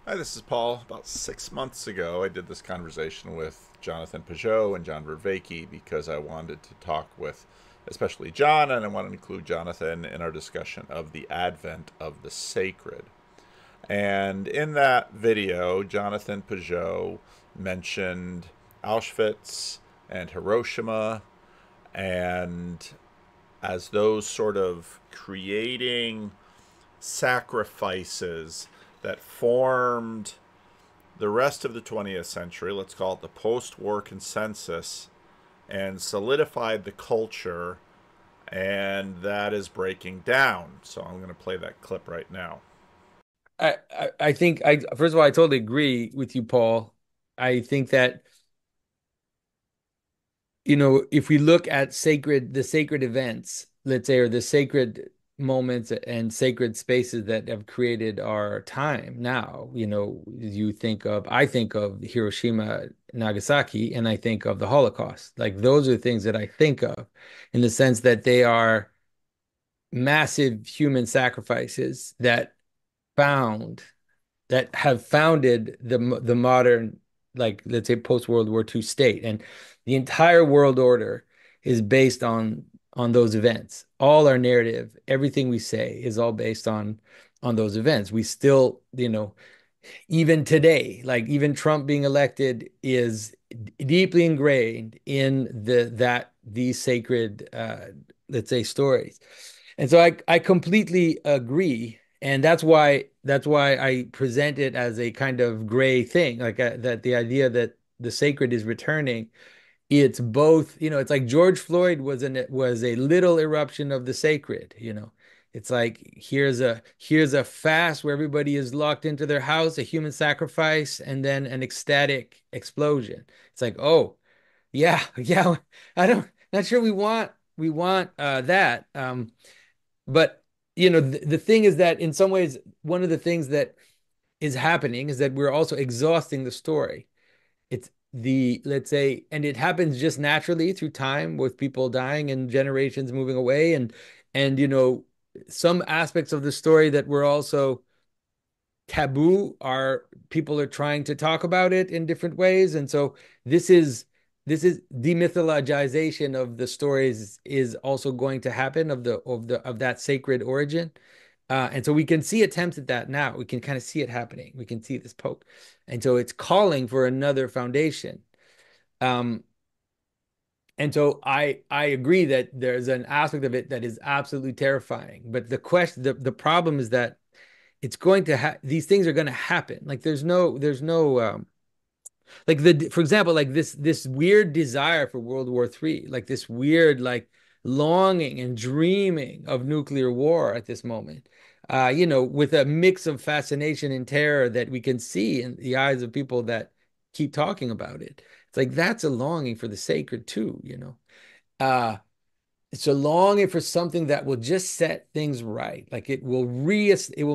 Hi, this is Paul. About 6 months ago, I did this conversation with Jonathan Peugeot and John Vervaeke because I wanted to talk with especially John, and I want to include Jonathan in our discussion of the advent of the sacred. And in that video, Jonathan Peugeot mentioned Auschwitz and Hiroshima, and as those sort of creating sacrifices that formed the rest of the 20th century, let's call it the post war consensus, and solidified the culture, and that is breaking down. So I'm going to play that clip right now. I think I first of all I totally agree with you, Paul. I think that if we look at the sacred events, let's say, or the sacred moments and sacred spaces that have created our time now, I think of Hiroshima, Nagasaki, and I think of the Holocaust. Like those are things that I think of in the sense that they are massive human sacrifices found that have founded the modern, like let's say post World War II state, and the entire world order is based on those events. All our narrative, everything we say, is all based on those events. We still, even today, like even Trump being elected is deeply ingrained in these sacred, let's say, stories. And so I completely agree, and that's why I present it as a kind of gray thing, like that the idea that the sacred is returning. It's both, it's like George Floyd was a little eruption of the sacred. It's like here's a fast where everybody is locked into their house, a human sacrifice, and then an ecstatic explosion. It's like, oh, yeah, yeah, I don't not sure we want that. But the thing is that in some ways, one of the things that is happening is that we're also exhausting the story. It's let's say, and it happens just naturally through time with people dying and generations moving away, and some aspects of the story that were also taboo are people are trying to talk about it in different ways. And so this is this is demythologization of the stories is also going to happen of that sacred origin. And so we can see attempts at that now. We can kind of see it happening. We can see this poke. And so it's calling for another foundation. Um, and so I agree that there's an aspect of it that is absolutely terrifying. But the problem is that it's going to these things are going to happen. Like there's no like for example, like this weird desire for World War III, like this weird like longing and dreaming of nuclear war at this moment. With a mix of fascination and terror that we can see in the eyes of people that keep talking about it. It's like that's a longing for the sacred too. Uh, it's a longing for something that will just set things right. Like it will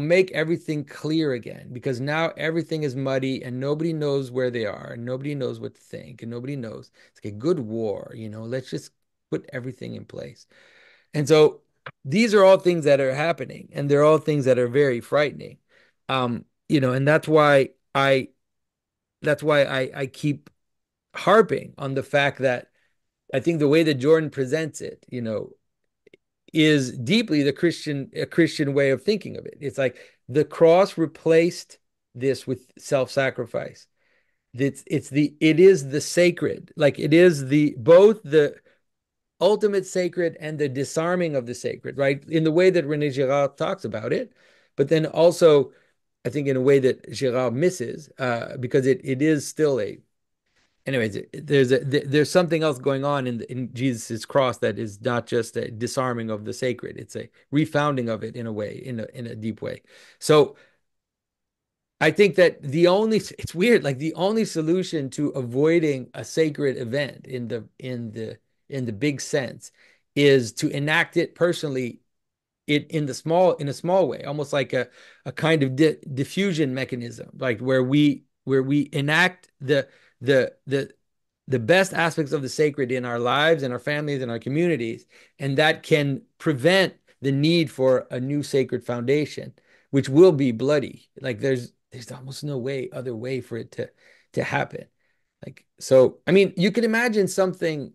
make everything clear again because now everything is muddy and nobody knows where they are and nobody knows what to think and nobody knows. It's like a good war. Let's just put everything in place. And so these are all things that are happening and they're all things that are very frightening. And that's why I keep harping on the fact that I think the way that Jordan presents it, is deeply a Christian way of thinking of it. It's like the cross replaced this with self-sacrifice. It is the sacred, like it is the both the ultimate sacred and the disarming of the sacred, right? In the way that René Girard talks about it, but then also I think in a way that Girard misses, because it is still a anyways, there's something else going on in Jesus's cross that is not just a disarming of the sacred. It's a refounding of it in a way, in a deep way. So I think that it's weird, like the only solution to avoiding a sacred event in the big sense is to enact it personally in a small way, almost like a kind of diffusion mechanism, like where we enact the the best aspects of the sacred in our lives and our families and our communities, and that can prevent the need for a new sacred foundation, which will be bloody. Like there's almost no other way for it to happen. Like, so, I mean, you could imagine something.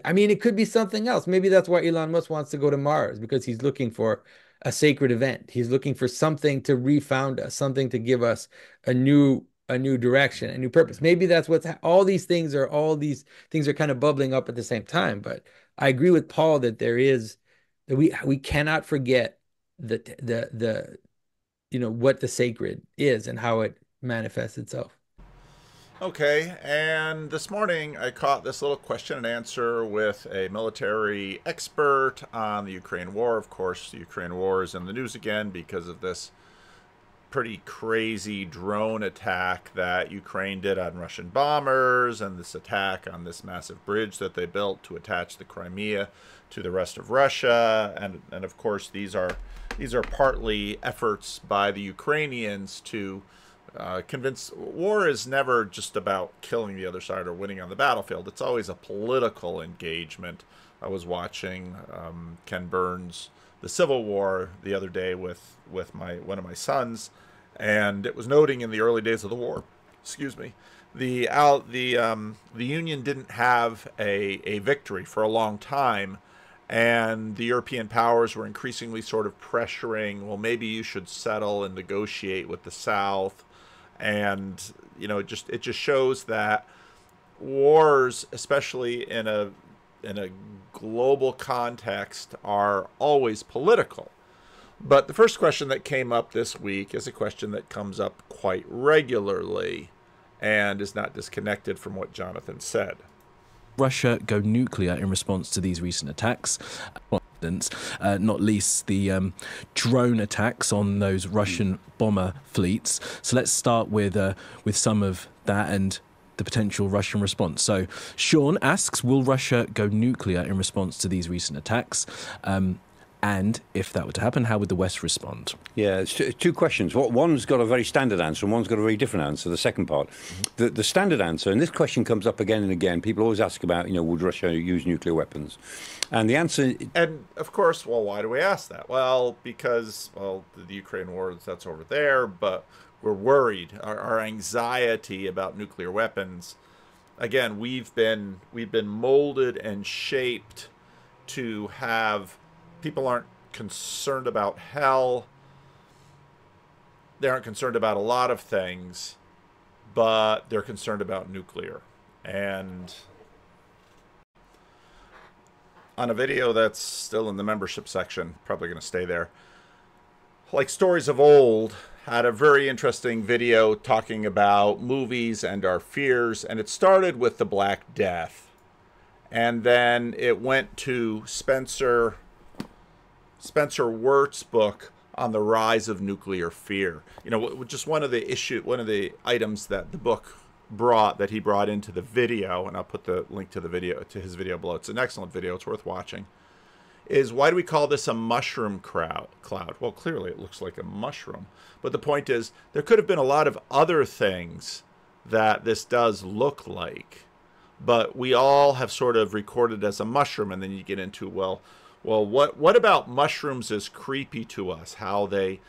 I mean, it could be something else. Maybe that's why Elon Musk wants to go to Mars, because he's looking for a sacred event. He's looking for something to refound us, something to give us a new direction, a new purpose. Maybe that's what's all these things are kind of bubbling up at the same time. But I agree with Paul that we cannot forget the what the sacred is and how it manifests itself. Okay, and this morning I caught this little question and answer with a military expert on the Ukraine war. Of course, the Ukraine war is in the news again because of this pretty crazy drone attack that Ukraine did on Russian bombers, and this attack on this massive bridge that they built to attach the Crimea to the rest of Russia. And of course, these are partly efforts by the Ukrainians to convince war is never just about killing the other side or winning on the battlefield. It's always a political engagement. I was watching Ken Burns' The Civil War the other day with one of my sons, and it was noting in the early days of the war, excuse me, the Union didn't have a victory for a long time, and the European powers were increasingly sort of pressuring, well, maybe you should settle and negotiate with the South. And it just shows that wars, especially in a global context, are always political. But the first question that came up this week is a question that comes up quite regularly and is not disconnected from what Jonathan said. Russia go nuclear in response to these recent attacks, not least the drone attacks on those Russian bomber fleets. So let's start with some of that and the potential Russian response. So Sean asks, will Russia go nuclear in response to these recent attacks? And if that were to happen, how would the West respond? Yeah, it's two questions. One's got a very standard answer and one's got a very different answer, the second part. The standard answer, and this question comes up again and again, people always ask about, would Russia use nuclear weapons? And the answer... And, of course, well, why do we ask that? Well, because, the Ukraine war, that's over there, but we're worried. Our anxiety about nuclear weapons, again, we've been molded and shaped to have... People aren't concerned about hell. They aren't concerned about a lot of things, but they're concerned about nuclear. And on a video that's still in the membership section, probably going to stay there, like Stories of Old had a very interesting video talking about movies and our fears, and it started with the Black Death, and then it went to Spencer Wirt's book on the rise of nuclear fear. Just one of the items that the book he brought into the video, and I'll put the link to his video below. It's an excellent video. It's worth watching. Is why do we call this a mushroom cloud? Well, clearly it looks like a mushroom. But the point is, there could have been a lot of other things that this does look like. But we all have sort of recorded as a mushroom, and then you get into, well, what about mushrooms is creepy to us? How they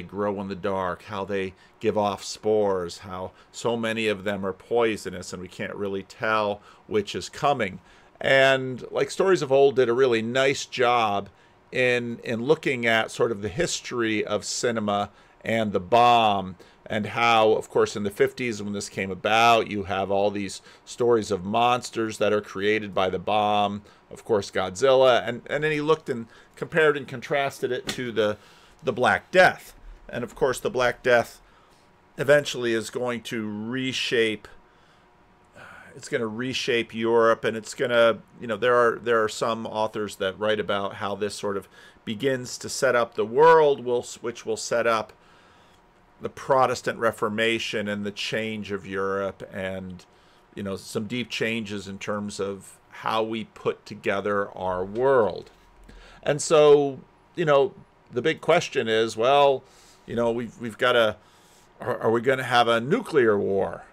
grow in the dark, how they give off spores, how so many of them are poisonous, and we can't really tell which is coming. And like Stories of Old did a really nice job in looking at sort of the history of cinema and the bomb, and how, of course, in the 50s when this came about, you have all these stories of monsters that are created by the bomb, of course, Godzilla, and then he looked and compared and contrasted it to the Black Death. And, of course, the Black Death eventually is going to reshape Europe, and it's going to, there are some authors that write about how this sort of begins to set up the world, which will set up the Protestant Reformation and the change of Europe, and some deep changes in terms of how we put together our world. And so the big question is, well, we've got are we going to have a nuclear war?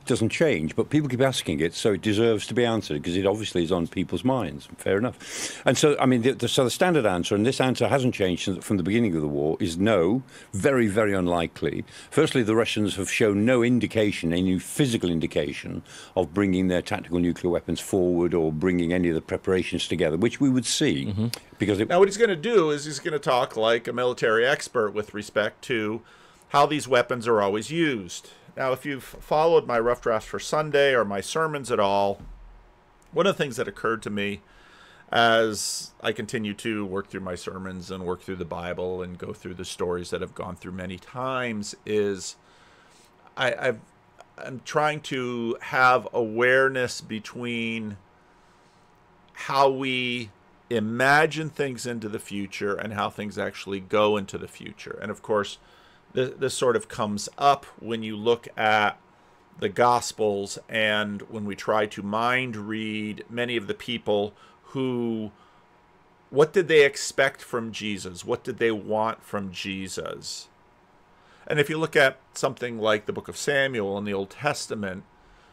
doesn't change, but people keep asking it, so it deserves to be answered because it obviously is on people's minds. Fair enough. And so, I mean, so the standard answer, and this answer hasn't changed from the beginning of the war, is no. Very, very unlikely. Firstly, the Russians have shown no indication, any physical indication, of bringing their tactical nuclear weapons forward or bringing any of the preparations together, which we would see. Because now what he's going to do is he's going to talk like a military expert with respect to how these weapons are always used. Now, if you've followed my rough drafts for Sunday or my sermons at all, one of the things that occurred to me as I continue to work through my sermons and work through the Bible and go through the stories that I've gone through many times is I'm trying to have awareness between how we imagine things into the future and how things actually go into the future. And of course, this sort of comes up when you look at the Gospels and when we try to mind read many of the people who, what did they expect from Jesus? What did they want from Jesus? And if you look at something like the book of Samuel in the Old Testament,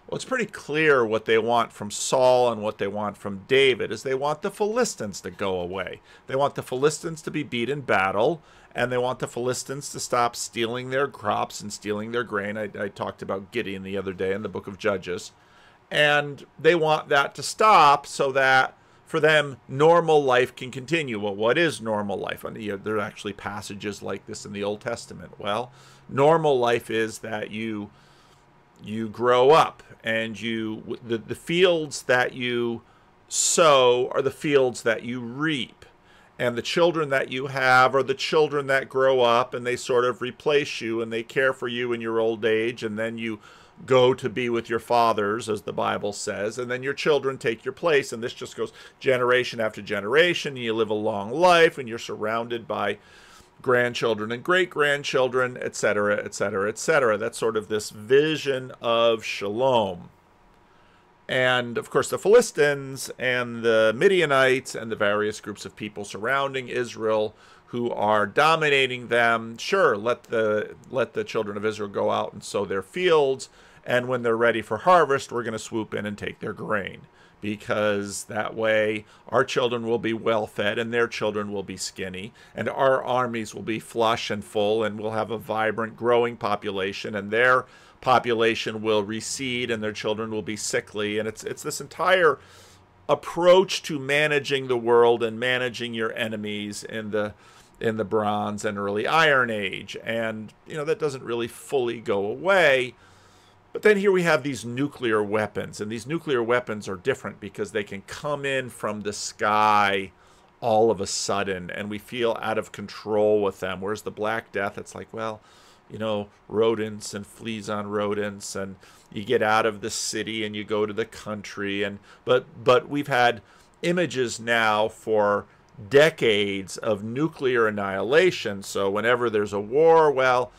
well, it's pretty clear what they want from Saul and what they want from David is they want the Philistines to go away. They want the Philistines to be beat in battle, and they want the Philistines to stop stealing their crops and stealing their grain. I talked about Gideon the other day in the book of Judges. And they want that to stop so that for them, normal life can continue. Well, what is normal life? And there are actually passages like this in the Old Testament. Well, normal life is that you grow up and the fields that you sow are the fields that you reap. And the children that you have are the children that grow up and they sort of replace you and they care for you in your old age. And then you go to be with your fathers, as the Bible says. And then your children take your place. And this just goes generation after generation. And you live a long life and you're surrounded by grandchildren and great-grandchildren, etc., etc., etc. That's sort of this vision of shalom. And, of course, the Philistines and the Midianites and the various groups of people surrounding Israel who are dominating them, sure, let the children of Israel go out and sow their fields, and when they're ready for harvest, we're going to swoop in and take their grain, because that way our children will be well-fed and their children will be skinny, and our armies will be flush and full, and we'll have a vibrant, growing population, and their population will recede and their children will be sickly. And it's this entire approach to managing the world and managing your enemies in the Bronze and early Iron Age. And that doesn't really fully go away. But then here we have these nuclear weapons, and these nuclear weapons are different because they can come in from the sky all of a sudden and we feel out of control with them. Whereas the Black Death, it's like, well, rodents and fleas on rodents, and you get out of the city and you go to the country. And but we've had images now for decades of nuclear annihilation. So whenever there's a war, well,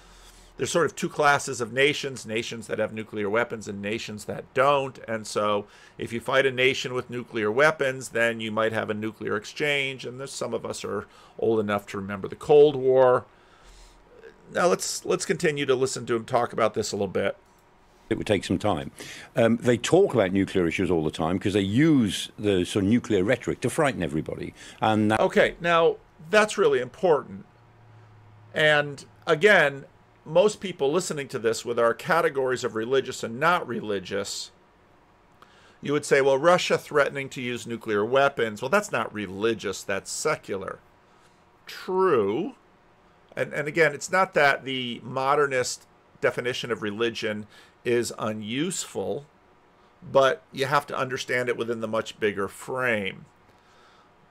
there's sort of two classes of nations that have nuclear weapons and nations that don't. And so if you fight a nation with nuclear weapons, then you might have a nuclear exchange. And there's some of us are old enough to remember the Cold War. Now let's continue to listen to him talk about this a little bit. It would take some time. They talk about nuclear issues all the time because they use the sort of nuclear rhetoric to frighten everybody. And okay, now that's really important. And again, most people listening to this with our categories of religious and not religious, you would say, well, Russia threatening to use nuclear weapons, well, that's not religious, that's secular. True. And again, it's not that the modernist definition of religion is unuseful, but you have to understand it within the much bigger frame.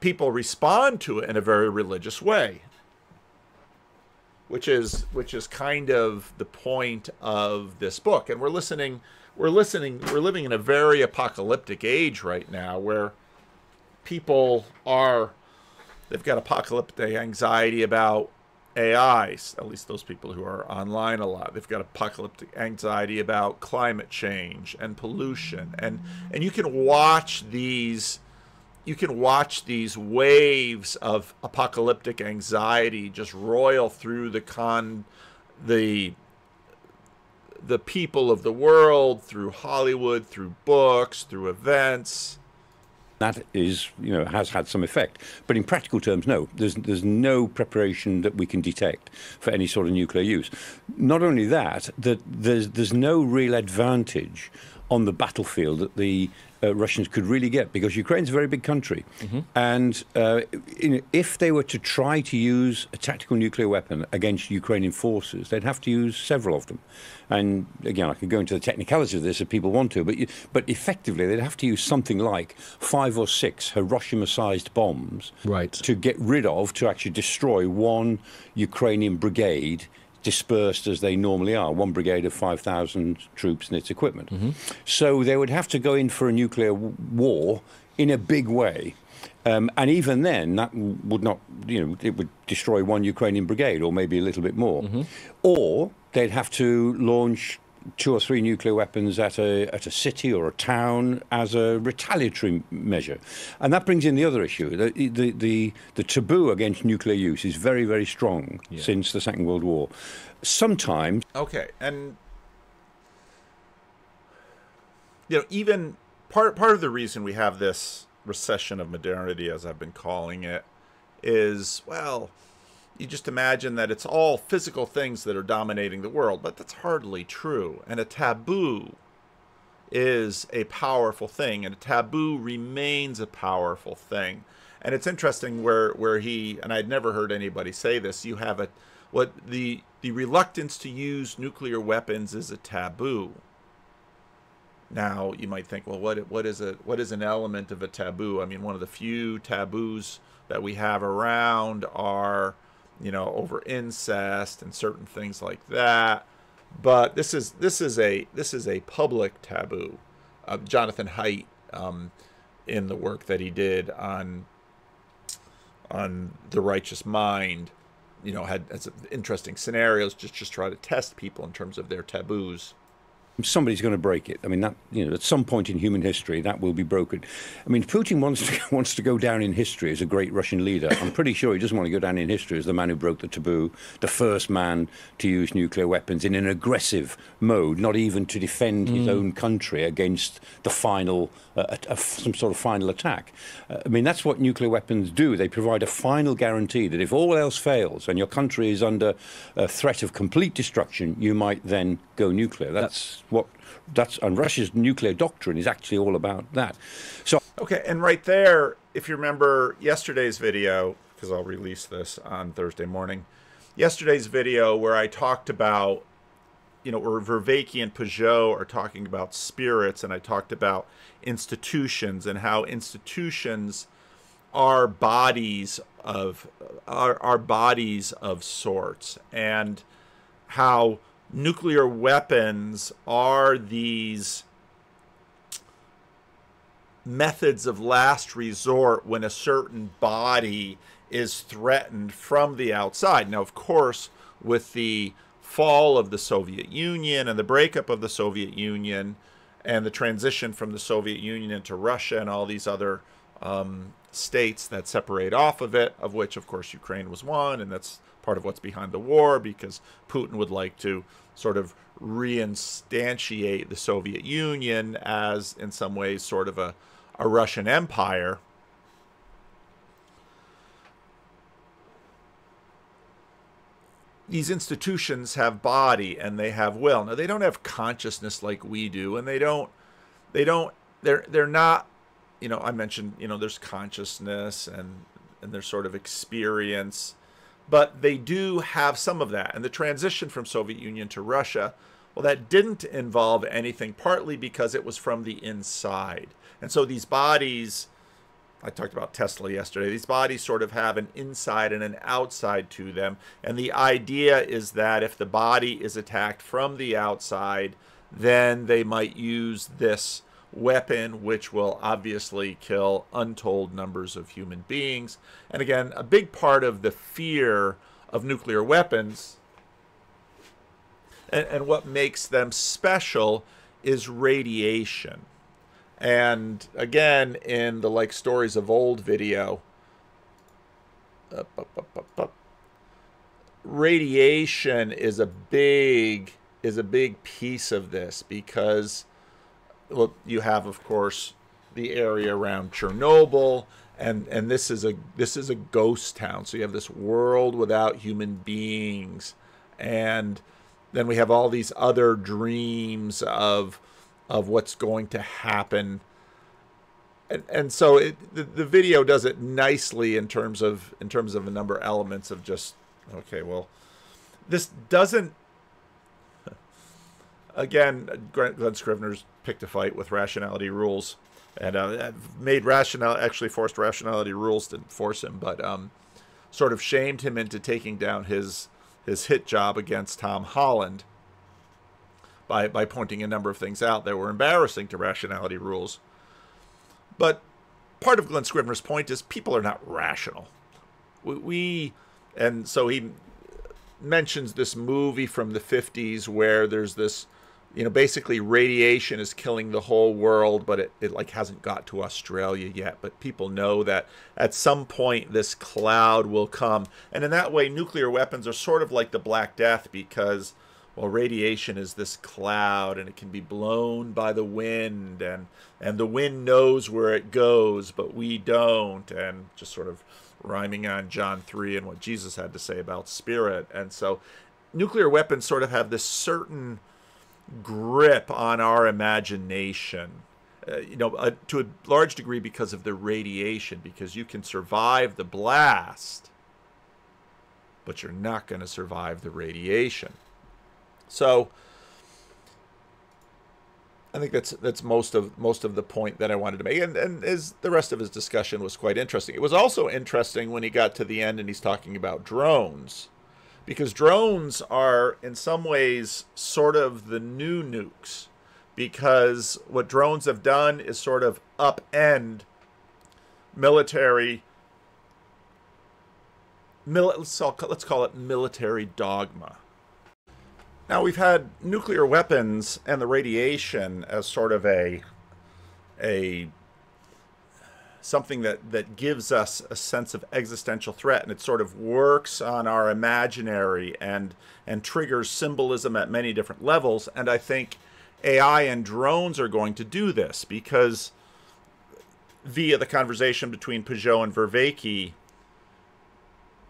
People respond to it in a very religious way, which is kind of the point of this book. And we're living in a very apocalyptic age right now where people they've got apocalyptic anxiety about AIs, at least those people who are online a lot. They've got apocalyptic anxiety about climate change and pollution, and you can watch these waves of apocalyptic anxiety just roil through the the people of the world through Hollywood, through books, through events. That is, has had some effect. But in practical terms, no. There's no preparation that we can detect for any sort of nuclear use. Not only that, there's no real advantage on the battlefield that the Russians could really get, because Ukraine's a very big country. And if they were to try to use a tactical nuclear weapon against Ukrainian forces, they'd have to use several of them. And again, I could go into the technicalities of this if people want to, but effectively they'd have to use something like 5 or 6 Hiroshima-sized bombs to get rid of, to actually destroy one Ukrainian brigade, dispersed as they normally are, one brigade of 5,000 troops and its equipment. So they would have to go in for a nuclear war in a big way. And even then, that would not, it would destroy one Ukrainian brigade or maybe a little bit more. Or they'd have to launch 2 or 3 nuclear weapons at a city or a town as a retaliatory measure. And that brings in the other issue. The taboo against nuclear use is very, very strong since the Second World War. Sometimes... Okay, and, even part of the reason we have this recession of modernity, as I've been calling it, is, well, you just imagine that it's all physical things that are dominating the world, but that's hardly true. And a taboo is a powerful thing, and a taboo remains a powerful thing. And it's interesting where he, and I'd never heard anybody say this, you have the reluctance to use nuclear weapons is a taboo. Now, you might think, well, what is an element of a taboo? I mean, one of the few taboos that we have around are, over incest and certain things like that. But this is a public taboo. Jonathan Haidt, in the work that he did on the righteous mind, had some interesting scenarios just try to test people in terms of their taboos. Somebody's going to break it. I mean, that at some point in human history, that will be broken. I mean, Putin wants to go down in history as a great Russian leader. I'm pretty sure he doesn't want to go down in history as the man who broke the taboo, the first man to use nuclear weapons in an aggressive mode, not even to defend his own country against the final, some sort of final attack. I mean, that's what nuclear weapons do. They provide a final guarantee that if all else fails and your country is under a threat of complete destruction, you might then go nuclear. And Russia's nuclear doctrine is actually all about that. So okay, and right there, if you remember yesterday's video, because I'll release this on Thursday morning, yesterday's video where I talked about, where Vervaeke and Peugeot are talking about spirits, and I talked about institutions and how institutions are bodies of sorts, and how nuclear weapons are these methods of last resort when a certain body is threatened from the outside. Now, of course, with the fall of the Soviet Union and the breakup of the Soviet Union and the transition from the Soviet Union into Russia and all these other states that separate off of it, of which, of course, Ukraine was one, and that's part of what's behind the war, because Putin would like to sort of reinstantiate the Soviet Union as, in some ways, sort of a Russian empire. These institutions have body and they have will. Now, they don't have consciousness like we do, and they're not, I mentioned, there's consciousness and there's sort of experience, but they do have some of that. And the transition from Soviet Union to Russia, well, that didn't involve anything, partly because it was from the inside. And so these bodies, I talked about Tesla yesterday, these bodies sort of have an inside and an outside to them. And the idea is that if the body is attacked from the outside, then they might use this weapon, which will obviously kill untold numbers of human beings. And again, a big part of the fear of nuclear weapons and what makes them special is radiation. And again, in the Like Stories of Old video, radiation is a big is a big piece of this because, well, you have, of course, the area around Chernobyl, and this is a ghost town. So you have this world without human beings, and then we have all these other dreams of what's going to happen. And so the video does it nicely in terms of a number of elements of just, okay, well, this doesn't, again, Glenn Scrivener's picked a fight with rationality rules, and actually forced rationality rules to force him, but sort of shamed him into taking down his hit job against Tom Holland by pointing a number of things out that were embarrassing to rationality rules. But part of Glenn Scrivener's point is people are not rational. And so he mentions this movie from the 50s where there's this, basically radiation is killing the whole world, but it like hasn't got to Australia yet. But people know that at some point this cloud will come. And in that way, nuclear weapons are sort of like the Black Death because, well, radiation is this cloud and it can be blown by the wind, and the wind knows where it goes, but we don't, and just sort of rhyming on John 3 and what Jesus had to say about spirit. And so nuclear weapons sort of have this certain grip on our imagination, to a large degree because of the radiation, because you can survive the blast, but you're not going to survive the radiation. So I think that's most of the point that I wanted to make, and as the rest of his discussion was quite interesting. It was also interesting when he got to the end and he's talking about drones, because drones are in some ways sort of the new nukes, because what drones have done is sort of upend military. Let's call it military dogma. Now, we've had nuclear weapons and the radiation as sort of a something that gives us a sense of existential threat, and it sort of works on our imaginary and triggers symbolism at many different levels. And I think AI and drones are going to do this because via the conversation between Peugeot and Vervaeke,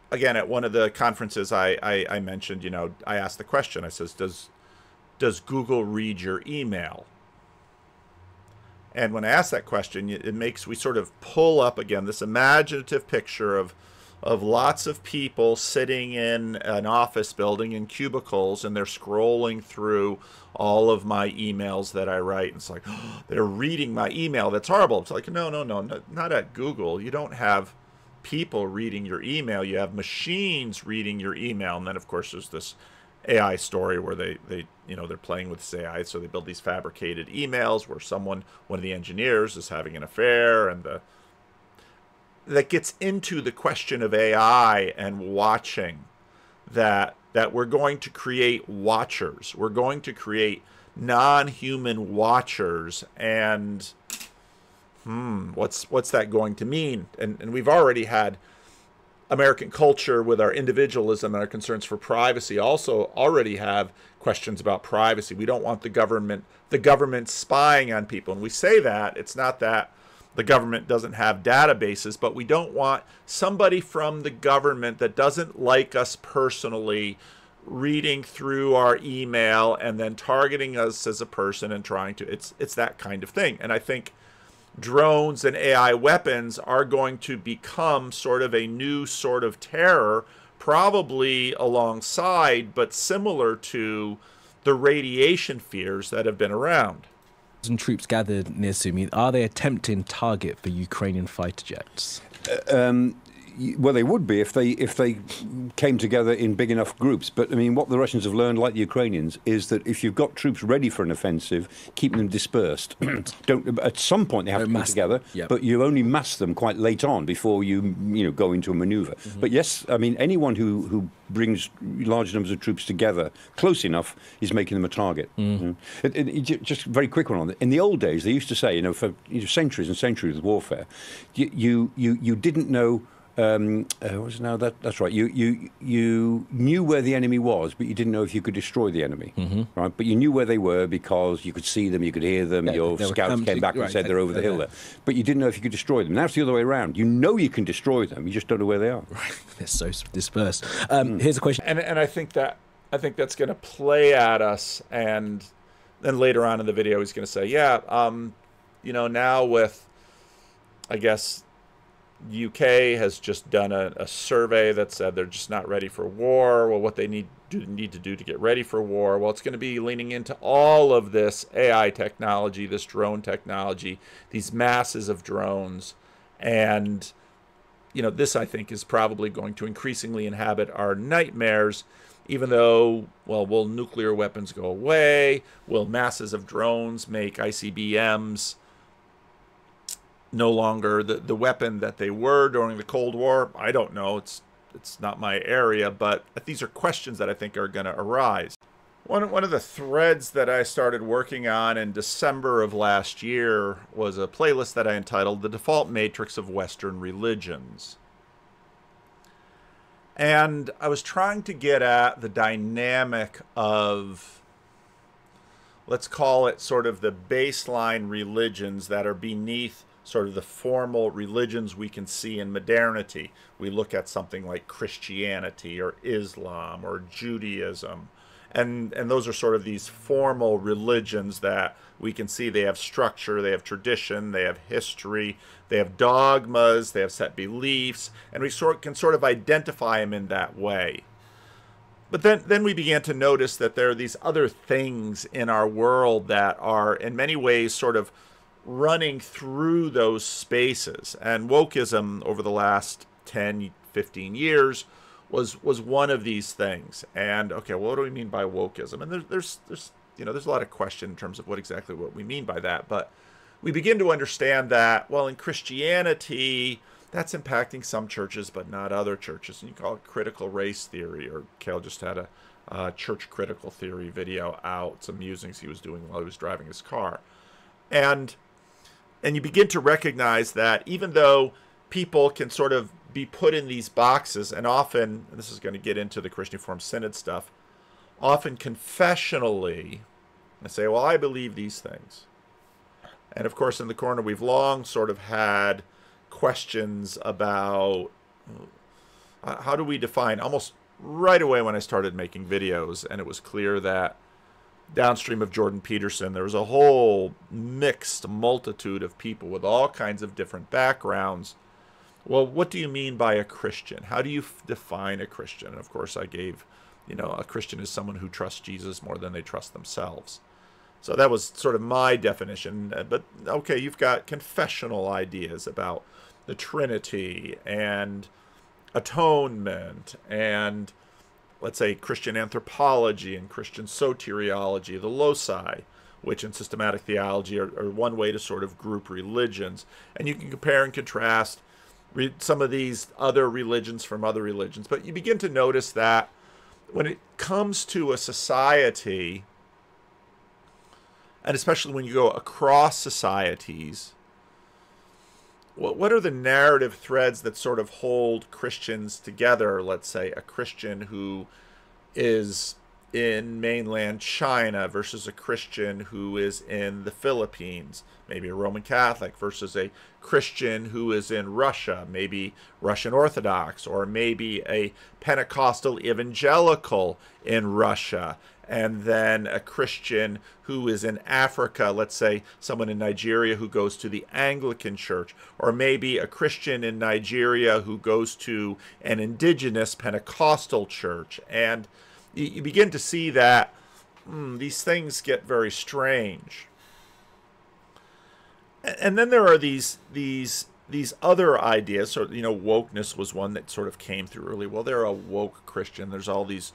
again, at one of the conferences I mentioned, I asked the question, I says, does Google read your email? And when I asked that question, we sort of pull up again this imaginative picture of lots of people sitting in an office building in cubicles, and they're scrolling through all of my emails that I write. And it's like, oh, they're reading my email. That's horrible. It's like, no, not at Google. You don't have people reading your email, you have machines reading your email. And then of course there's this AI story where they're playing with this AI, so they build these fabricated emails where one of the engineers is having an affair, and that gets into the question of AI and watching, that we're going to create watchers, we're going to create non-human watchers, and what's that going to mean? And we've already had American culture with our individualism and our concerns for privacy also already have questions about privacy. We don't want the government spying on people. And we say that, it's not that the government doesn't have databases, but we don't want somebody from the government that doesn't like us personally reading through our email and then targeting us as a person and trying to, it's that kind of thing. And I think drones and AI weapons are going to become sort of a new sort of terror, probably alongside, but similar to the radiation fears that have been around. Troops gathered near Sumy, are they a tempting target for Ukrainian fighter jets? Well, they would be if they came together in big enough groups. But I mean, what the Russians have learned, like the Ukrainians, is that if you've got troops ready for an offensive, keep them dispersed. Don't. At some point, they have to come together. Yep. But you only mass them quite late on before you go into a maneuver. Mm-hmm. But yes, I mean, anyone who brings large numbers of troops together close enough is making them a target. Mm-hmm. Just a very quick one on that. In the old days, they used to say, for centuries and centuries of warfare, you didn't know That's right. You knew where the enemy was, but you didn't know if you could destroy the enemy, right? But you knew where they were because you could see them, you could hear them. Your scouts came back and said they're over the hill there. But you didn't know if you could destroy them. Now it's the other way around. You know you can destroy them, you just don't know where they are. Right. They're so dispersed. Here's a question, and I think that's going to play at us, and then later on in the video he's going to say, now with, I guess, UK has just done a survey that said they're just not ready for war. Well, what they need to do to get ready for war, well, it's going to be leaning into all of this AI technology, this drone technology, these masses of drones. And, this, I think, is probably going to increasingly inhabit our nightmares, even though, well, will nuclear weapons go away? Will masses of drones make ICBMs no longer the weapon that they were during the Cold War? I don't know. It's not my area, but these are questions that I think are going to arise. One of the threads that I started working on in December of last year was a playlist that I entitled The Default Matrix of Western Religions. And I was trying to get at the dynamic of, let's call it sort of the baseline religions that are beneath sort of the formal religions we can see in modernity. We look at something like Christianity or Islam or Judaism, and those are sort of these formal religions that we can see. They have structure, they have tradition, they have history, they have dogmas, they have set beliefs, and we can sort of identify them in that way. But then we began to notice that there are these other things in our world that are in many ways sort of running through those spaces. And wokeism over the last 10, 15 years was one of these things. And okay, well, what do we mean by wokeism? And there's a lot of question in terms of what we mean by that. But we begin to understand that, well, in Christianity, that's impacting some churches but not other churches. And you call it critical race theory, or Cale just had a church critical theory video out, some musings he was doing while he was driving his car. And you begin to recognize that even though people can sort of be put in these boxes, and often, and this is going to get into the Christian Reformed Synod stuff, often confessionally, I say, well, I believe these things. And of course, in the corner, we've long sort of had questions about how do we define, almost right away when I started making videos, and it was clear that downstream of Jordan Peterson, there was a whole mixed multitude of people with all kinds of different backgrounds. Well, what do you mean by a Christian? How do you define a Christian? And of course, I gave, a Christian is someone who trusts Jesus more than they trust themselves. So that was sort of my definition. But okay, you've got confessional ideas about the Trinity and atonement and, let's say, Christian anthropology and Christian soteriology, the loci, which in systematic theology are one way to sort of group religions. And you can compare and contrast some of these other religions from other religions. But you begin to notice that when it comes to a society, and especially when you go across societies, what are the narrative threads that sort of hold Christians together? Let's say a Christian who is in mainland China versus a Christian who is in the Philippines, maybe a Roman Catholic versus a Christian who is in Russia, maybe Russian Orthodox, or maybe a Pentecostal evangelical in Russia, and then a Christian who is in Africa, let's say someone in Nigeria who goes to the Anglican Church, or maybe a Christian in Nigeria who goes to an indigenous Pentecostal church. And you begin to see that these things get very strange. And then there are these other ideas. So, wokeness was one that sort of came through early. Well, they're a woke Christian. There's all these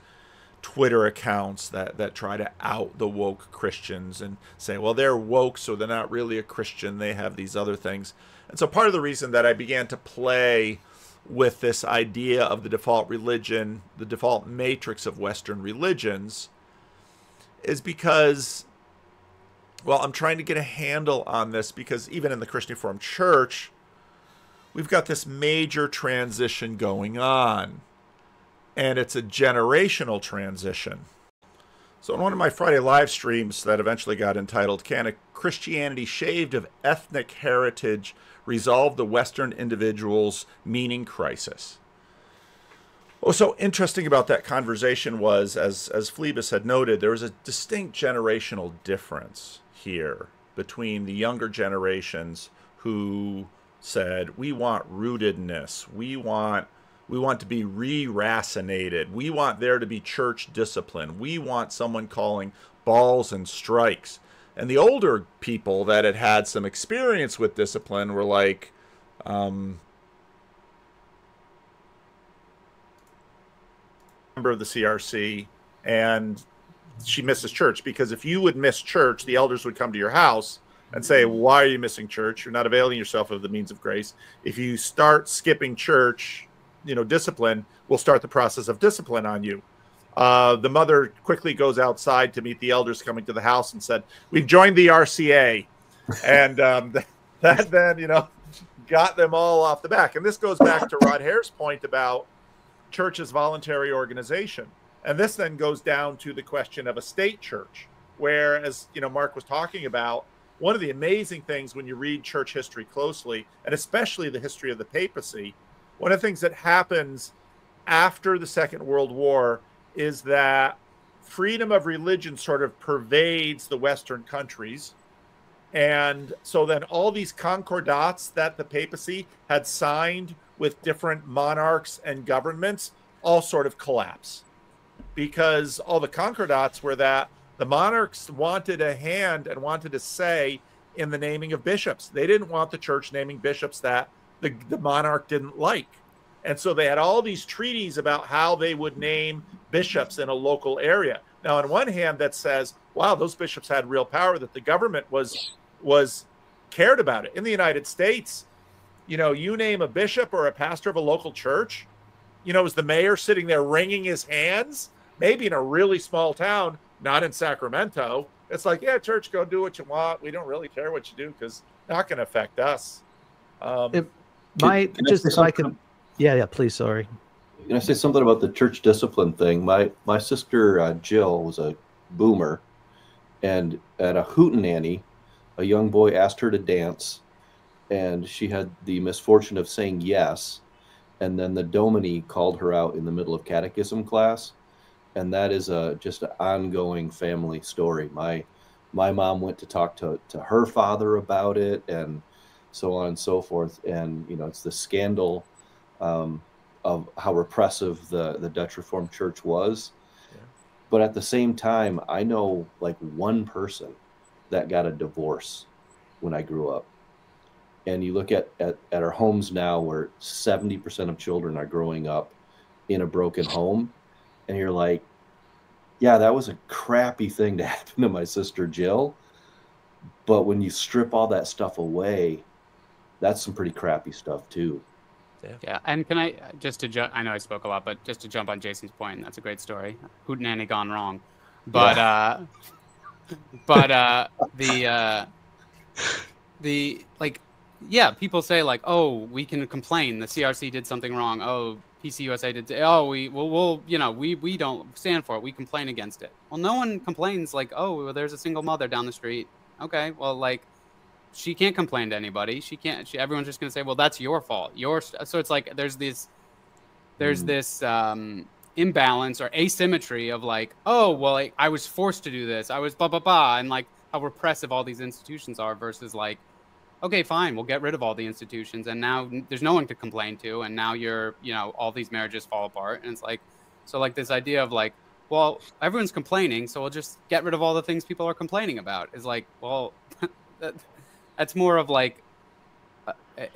Twitter accounts that try to out the woke Christians and say, well, they're woke, so they're not really a Christian. They have these other things. And so part of the reason that I began to play with this idea of the default religion, the default matrix of Western religions, is because, well, I'm trying to get a handle on this, because even in the Christian Reformed Church, we've got this major transition going on, and it's a generational transition. So in one of my Friday live streams that eventually got entitled, "Can a Christianity Shaved of Ethnic Heritage Resolve the Western Individual's Meaning Crisis?" What was so interesting about that conversation was, as Phlebas had noted, there was a distinct generational difference here between the younger generations who said, we want rootedness, we want to be re-racinated, we want there to be church discipline, we want someone calling balls and strikes. And the older people that had had some experience with discipline were like, member of the CRC, and she misses church, because if you would miss church, the elders would come to your house and say, why are you missing church? You're not availing yourself of the means of grace. If you start skipping church, discipline will start the process of discipline on you. The mother quickly goes outside to meet the elders coming to the house and said, we've joined the RCA. And that then, got them all off the back. And this goes back to Rod Hare's point about church as voluntary organization. And this then goes down to the question of a state church, where, as Mark was talking about, one of the amazing things when you read church history closely, and especially the history of the papacy, one of the things that happens after the Second World War is that freedom of religion sort of pervades the Western countries. And so then all these concordats that the papacy had signed with different monarchs and governments all sort of collapse, because all the concordats were that the monarchs wanted a hand and wanted a say in the naming of bishops. They didn't want the church naming bishops that the monarch didn't like. And so they had all these treaties about how they would name bishops in a local area. Now, on one hand, that says, wow, those bishops had real power, that the government was cared about it. In the United States, you name a bishop or a pastor of a local church, is the mayor sitting there wringing his hands? Maybe in a really small town, not in Sacramento. It's like, yeah, church, go do what you want. We don't really care what you do because it's not going to affect us. Yeah, please, sorry. Can I say something about the church discipline thing? My sister Jill was a boomer, and at a hootenanny, a young boy asked her to dance, and she had the misfortune of saying yes, and then the dominie called her out in the middle of catechism class, and that is just an ongoing family story. My mom went to talk to her father about it, and so on and so forth, and it's the scandal of how repressive the Dutch Reformed Church was. Yeah. But at the same time, I know like one person that got a divorce when I grew up. And you look at our homes now where 70% of children are growing up in a broken home. And you're like, yeah, that was a crappy thing to happen to my sister Jill. But when you strip all that stuff away, that's some pretty crappy stuff too. Yeah, and can I I know I spoke a lot, but just to jump on Jason's point, that's a great story. Hootenanny gone wrong, but people say like, oh, we can complain. The CRC did something wrong. Oh, PCUSA did. Oh, we don't stand for it. We complain against it. Well, no one complains like, oh, well, there's a single mother down the street. Okay, well, like, she can't complain to anybody. She can't. Everyone's just gonna say, "Well, that's your fault." So it's like there's this imbalance or asymmetry of like, "Oh, well, I was forced to do this. I was blah blah blah," and like how repressive all these institutions are versus like, okay, fine, we'll get rid of all the institutions, and now there's no one to complain to, and now all these marriages fall apart, and it's like, so like this idea of like, well, everyone's complaining, so we'll just get rid of all the things people are complaining about. Is like, well. That's more of like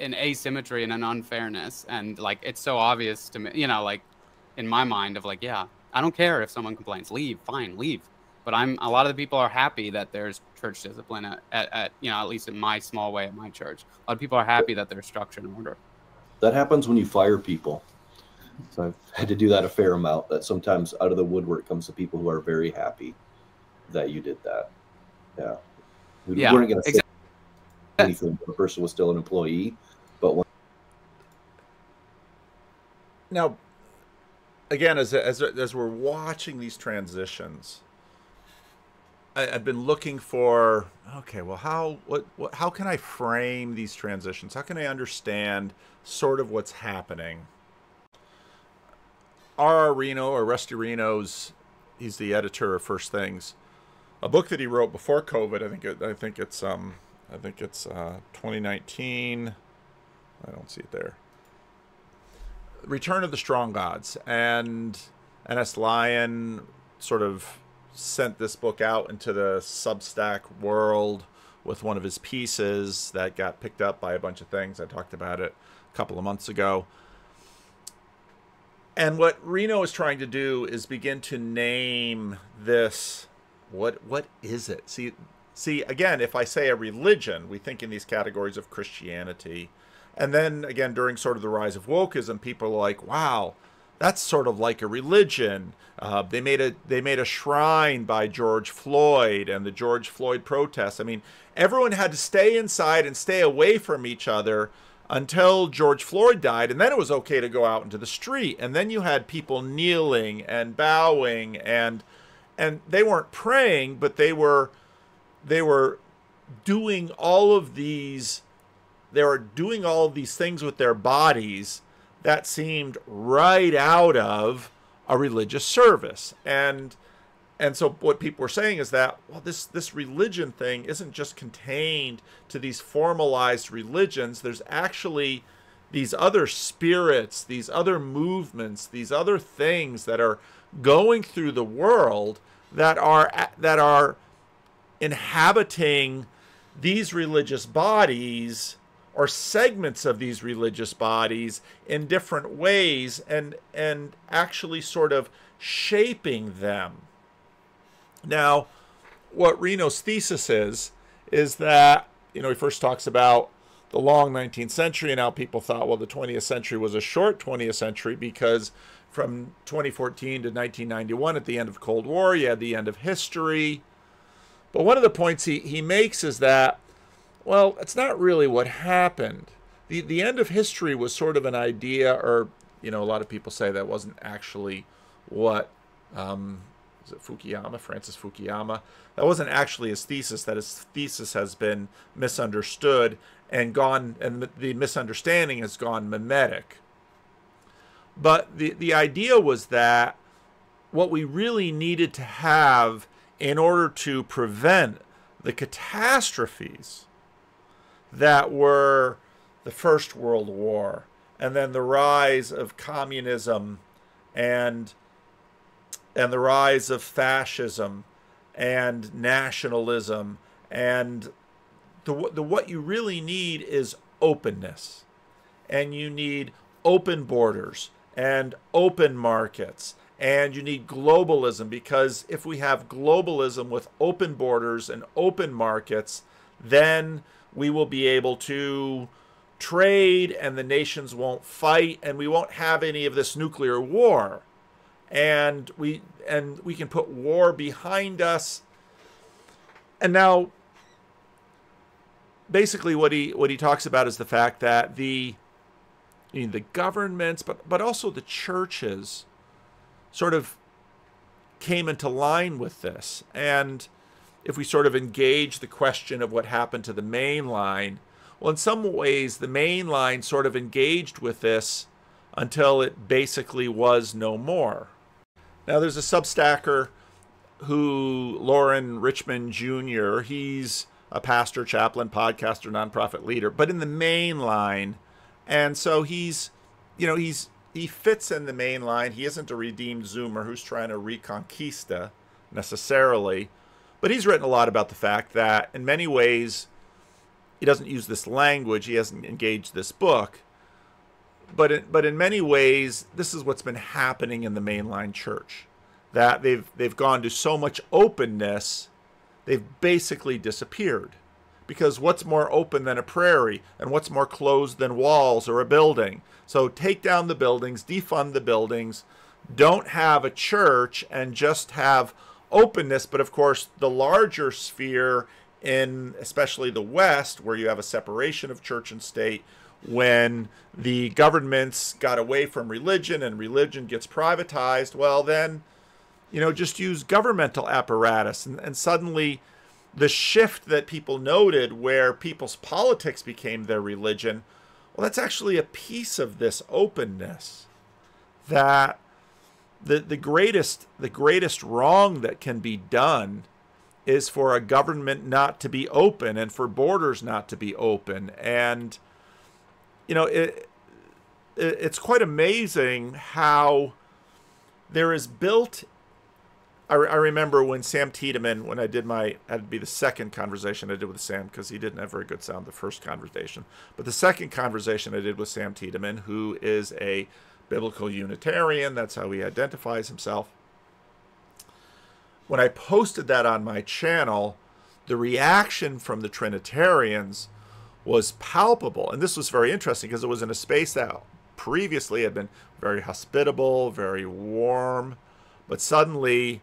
an asymmetry and an unfairness, and like it's so obvious to me, like in my mind of like, yeah, I don't care if someone complains, leave, fine, leave. But a lot of the people are happy that there's church discipline at least in my small way at my church. A lot of people are happy that there's structure and order. That happens when you fire people. So I've had to do that a fair amount. That sometimes out of the woodwork comes the people who are very happy that you did that. Yeah, we weren't going to say anything. The person was still an employee, but Now, again, as we're watching these transitions, I've been looking for, okay, well, how can I frame these transitions? How can I understand sort of what's happening? R.R. Reno, or Rusty Reno's, he's the editor of First Things, a book that he wrote before COVID. I think it's 2019. I don't see it there. Return of the Strong Gods, and N.S. Lyon sort of sent this book out into the Substack world with one of his pieces that got picked up by a bunch of things. I talked about it a couple of months ago. And what Reno is trying to do is begin to name this. What is it? See, again, if I say a religion, we think in these categories of Christianity. And then, again, during sort of the rise of wokeism, people are like, wow, that's sort of like a religion. They made a shrine by George Floyd and the George Floyd protests. I mean, everyone had to stay inside and stay away from each other until George Floyd died, and then it was okay to go out into the street. And then you had people kneeling and bowing, and they weren't praying, but they were doing all of these. They were doing all of these things with their bodies that seemed right out of a religious service. And so what people were saying is that, well, this religion thing isn't just contained to these formalized religions. There's actually these other spirits, these other movements, these other things that are going through the world that are inhabiting these religious bodies, or segments of these religious bodies, in different ways, and actually sort of shaping them. Now, what Reno's thesis is that, he first talks about the long 19th century and how people thought, well, the 20th century was a short 20th century because from 2014 to 1991, at the end of the Cold War, you had the end of history. But one of the points he makes is that, well, it's not really what happened. The end of history was sort of an idea, or, a lot of people say that wasn't actually what, is it Fukuyama, Francis Fukuyama? That wasn't actually his thesis, that his thesis has been misunderstood and the misunderstanding has gone mimetic. But the idea was that what we really needed to have in order to prevent the catastrophes that were the First World War, and then the rise of communism, and the rise of fascism and nationalism, and what you really need is openness, and you need open borders and open markets, and you need globalism, because if we have globalism with open borders and open markets, then we will be able to trade, and the nations won't fight, and we won't have any of this nuclear war. And we can put war behind us. And now, basically, what he talks about is the fact that the governments, but also the churches, sort of came into line with this. And if we sort of engage the question of what happened to the main line, well, in some ways, the main line sort of engaged with this until it basically was no more. Now, there's a Substacker Lauren Richmond Jr., he's a pastor, chaplain, podcaster, nonprofit leader, but in the main line. And so he fits in the main line. He isn't a redeemed Zoomer who's trying to reconquista necessarily, but he's written a lot about the fact that in many ways he doesn't use this language, he hasn't engaged this book, but in many ways this is what's been happening in the mainline church, that they've gone to so much openness, they've basically disappeared. Because what's more open than a prairie, and what's more closed than walls or a building? So take down the buildings, defund the buildings, don't have a church, and just have openness. But of course, the larger sphere in especially the West, where you have a separation of church and state, when the governments got away from religion and religion gets privatized, well then, just use governmental apparatus. And suddenly the shift that people noted where people's politics became their religion, well, that's actually a piece of this openness. That the greatest wrong that can be done is for a government not to be open and for borders not to be open. And it's quite amazing how there is built. I remember when Sam Tiedemann, when I did had to be the second conversation I did with Sam, because he didn't have very good sound the first conversation, but the second conversation I did with Sam Tiedemann, who is a biblical Unitarian, that's how he identifies himself. When I posted that on my channel, the reaction from the Trinitarians was palpable. And this was very interesting because it was in a space that previously had been very hospitable, very warm. But suddenly,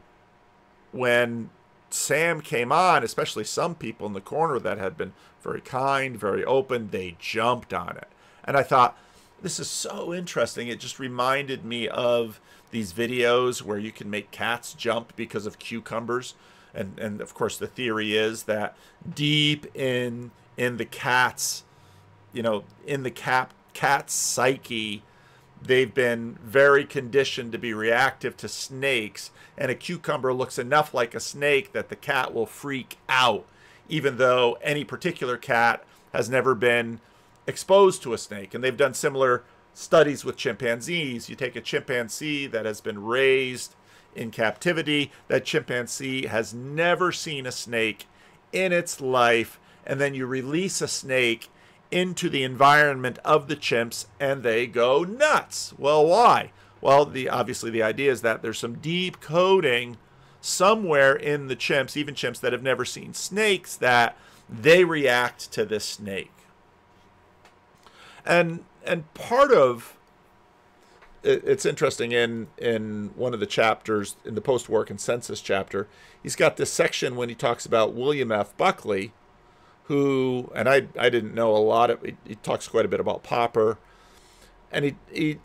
when Sam came on, especially some people in the corner that had been very kind, very open, they jumped on it. And I thought, this is so interesting. It just reminded me of these videos where you can make cats jump because of cucumbers. And of course, the theory is that deep in the cat's, in the cat's psyche, they've been very conditioned to be reactive to snakes. And a cucumber looks enough like a snake that the cat will freak out, even though any particular cat has never been exposed to a snake. And they've done similar studies with chimpanzees. You take a chimpanzee that has been raised in captivity, that chimpanzee has never seen a snake in its life, and then you release a snake into the environment of the chimps and they go nuts. Well, why? Well, obviously the idea is that there's some deep coding somewhere in the chimps, even chimps that have never seen snakes, that they react to this snake. And part of it's interesting, in one of the chapters, in the post-war consensus chapter, he's got this section when he talks about William F. Buckley, who, and I didn't know a lot of, he talks quite a bit about Popper, and he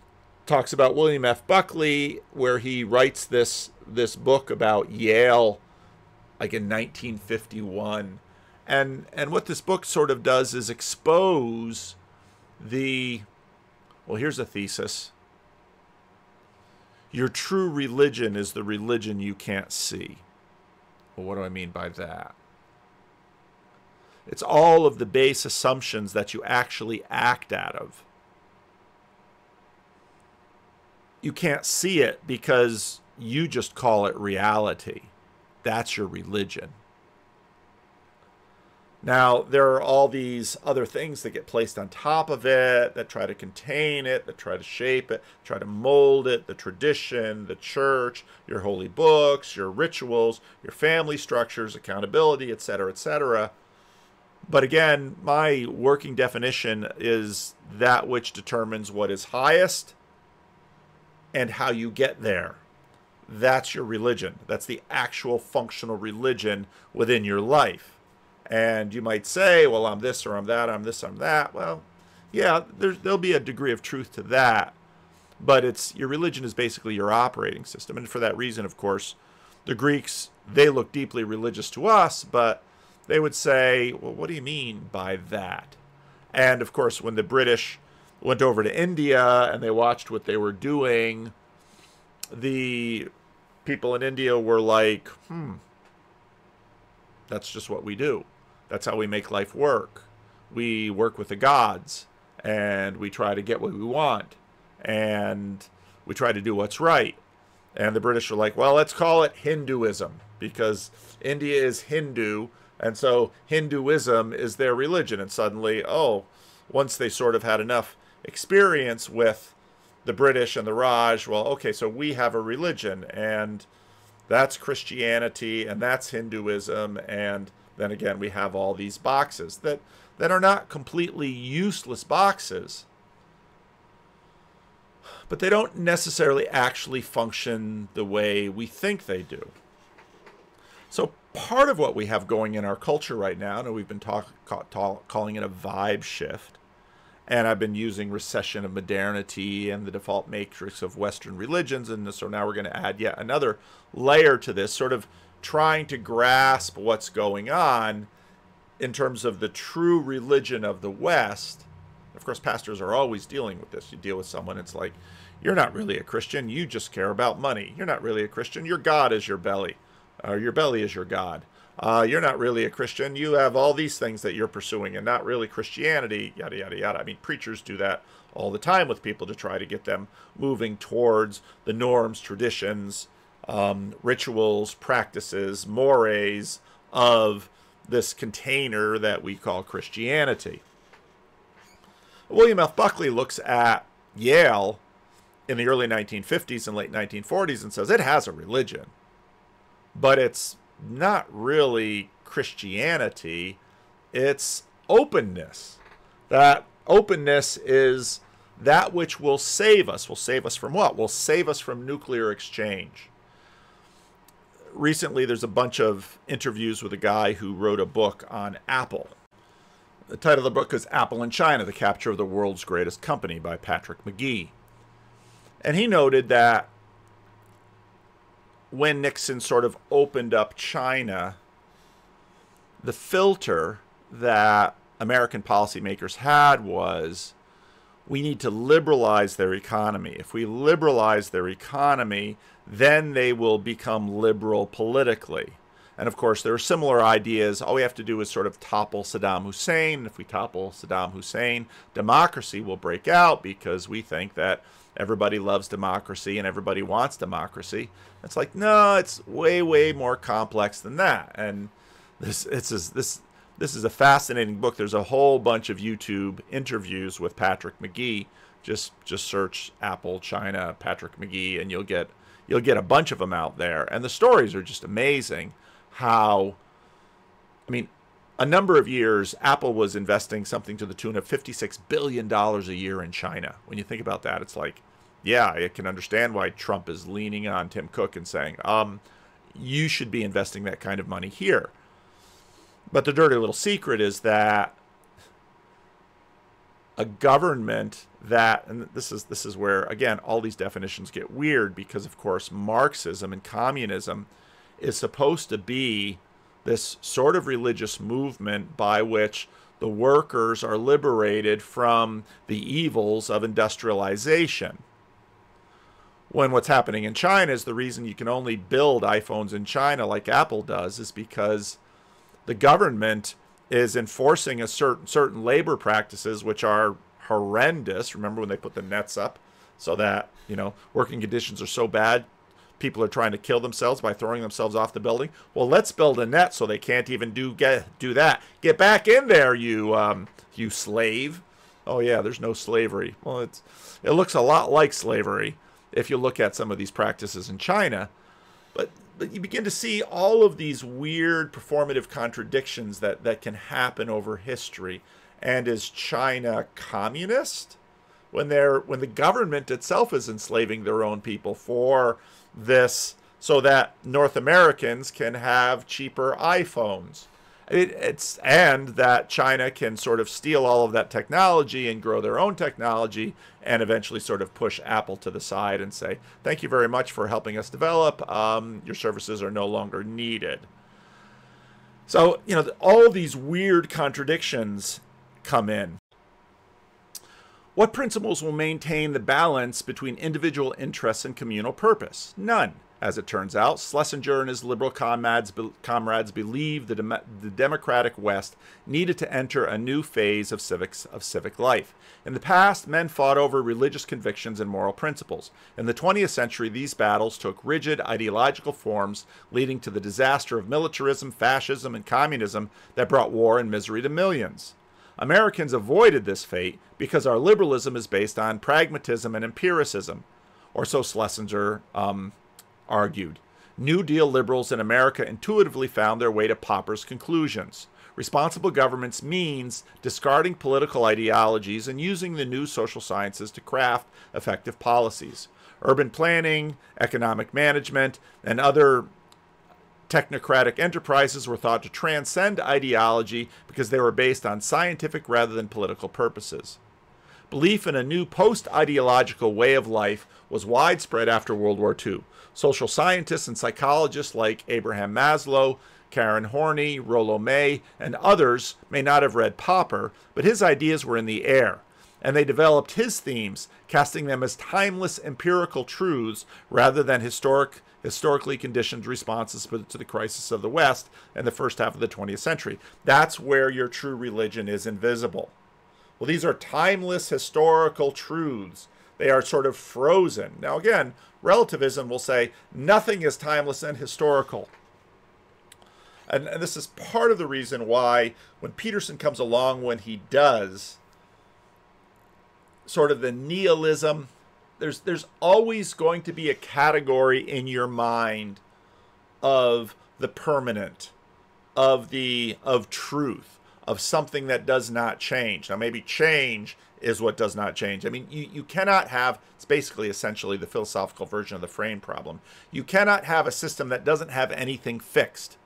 talks about William F. Buckley, where he writes this book about Yale, like in 1951, and what this book sort of does is expose well, here's a thesis. Your true religion is the religion you can't see. Well, what do I mean by that? It's all of the base assumptions that you actually act out of. You can't see it because you just call it reality. That's your religion. Now, there are all these other things that get placed on top of it, that try to contain it, that try to shape it, try to mold it, the tradition, the church, your holy books, your rituals, your family structures, accountability, etc., etc. But again, my working definition is that which determines what is highest and how you get there. That's your religion. That's the actual functional religion within your life. And you might say, well, I'm this or I'm that, I'm this, I'm that. Well, yeah, there'll be a degree of truth to that. But your religion is basically your operating system. And for that reason, of course, the Greeks, they look deeply religious to us, but they would say, well, what do you mean by that? And of course, when the British went over to India and they watched what they were doing, the people in India were like, that's just what we do. That's how we make life work. We work with the gods, and we try to get what we want, and we try to do what's right. And the British are like, well, let's call it Hinduism, because India is Hindu, and so Hinduism is their religion. And suddenly, once they sort of had enough experience with the British and the Raj, well, okay, so we have a religion, and that's Christianity, and that's Hinduism, and then again, we have all these boxes that are not completely useless boxes, but they don't necessarily actually function the way we think they do. So part of what we have going in our culture right now, and we've been calling it a vibe shift, And I've been using recession of modernity and the default matrix of Western religions. And so now we're going to add yet another layer to this, sort of trying to grasp what's going on in terms of the true religion of the West. Of course, pastors are always dealing with this. You deal with someone, it's like, you're not really a Christian. You just care about money. You're not really a Christian. Your God is your belly. Or your belly is your God. You're not really a Christian. You have all these things that you're pursuing and not really Christianity, yada, yada, yada. I mean, preachers do that all the time with people to try to get them moving towards the norms, traditions, rituals, practices, mores of this container that we call Christianity. William F. Buckley looks at Yale in the early 1950s and late 1940s and says it has a religion, but it's not really Christianity, it's openness. That openness is that which will save us. Will save us from what? Will save us from nuclear exchange. Recently, there's a bunch of interviews with a guy who wrote a book on Apple. The title of the book is Apple in China, The Capture of the World's Greatest Company by Patrick McGee. And he noted that when Nixon sort of opened up China, the filter that American policymakers had was, we need to liberalize their economy. If we liberalize their economy, then they will become liberal politically. And of course, there are similar ideas. All we have to do is sort of topple Saddam Hussein. If we topple Saddam Hussein, democracy will break out because we think that everybody loves democracy and everybody wants democracy. It's like, no, it's way, way more complex than that. And this is a fascinating book. There's a whole bunch of YouTube interviews with Patrick McGee. Just search Apple China Patrick McGee, and you'll get a bunch of them out there. And the stories are just amazing. How, I mean, a number of years, Apple was investing something to the tune of $56 billion a year in China. When you think about that, it's like, yeah, I can understand why Trump is leaning on Tim Cook and saying, you should be investing that kind of money here. But the dirty little secret is that a government that, and this is where, again, all these definitions get weird, because, of course, Marxism and communism is supposed to be this sort of religious movement by which the workers are liberated from the evils of industrialization. When what's happening in China is the reason you can only build iPhones in China like Apple does is because the government is enforcing a certain labor practices which are horrendous. Remember when they put the nets up so that, working conditions are so bad, people are trying to kill themselves by throwing themselves off the building? Well, let's build a net so they can't even do that. Get back in there, you slave. Oh yeah, there's no slavery. Well, it looks a lot like slavery if you look at some of these practices in China. But you begin to see all of these weird performative contradictions that can happen over history. And is China communist when the government itself is enslaving their own people for this, so that North Americans can have cheaper iPhones? And that China can sort of steal all of that technology and grow their own technology and eventually sort of push Apple to the side and say, thank you very much for helping us develop. Your services are no longer needed. So, all these weird contradictions come in. What principles will maintain the balance between individual interests and communal purpose? None. As it turns out, Schlesinger and his liberal comrades believed the democratic West needed to enter a new phase of civic life. In the past, men fought over religious convictions and moral principles. In the 20th century, these battles took rigid ideological forms, leading to the disaster of militarism, fascism, and communism that brought war and misery to millions. Americans avoided this fate because our liberalism is based on pragmatism and empiricism, or so Schlesinger argued. New Deal liberals in America intuitively found their way to Popper's conclusions. Responsible governments means discarding political ideologies and using the new social sciences to craft effective policies. Urban planning, economic management, and other technocratic enterprises were thought to transcend ideology because they were based on scientific rather than political purposes. Belief in a new post-ideological way of life was widespread after World War II. Social scientists and psychologists like Abraham Maslow, Karen Horney, Rollo May, and others may not have read Popper, but his ideas were in the air, and they developed his themes, casting them as timeless empirical truths rather than historically conditioned responses to the crisis of the West in the first half of the 20th century. That's where your true religion is invisible. Well, these are timeless historical truths. They are sort of frozen. Now, again, relativism will say nothing is timeless and historical. And this is part of the reason why when Peterson comes along, when he does, sort of the nihilism, there's always going to be a category in your mind of the permanent, of truth, of something that does not change. Now, maybe change is what does not change. I mean, you cannot have, it's basically essentially the philosophical version of the frame problem. You cannot have a system that doesn't have anything fixed.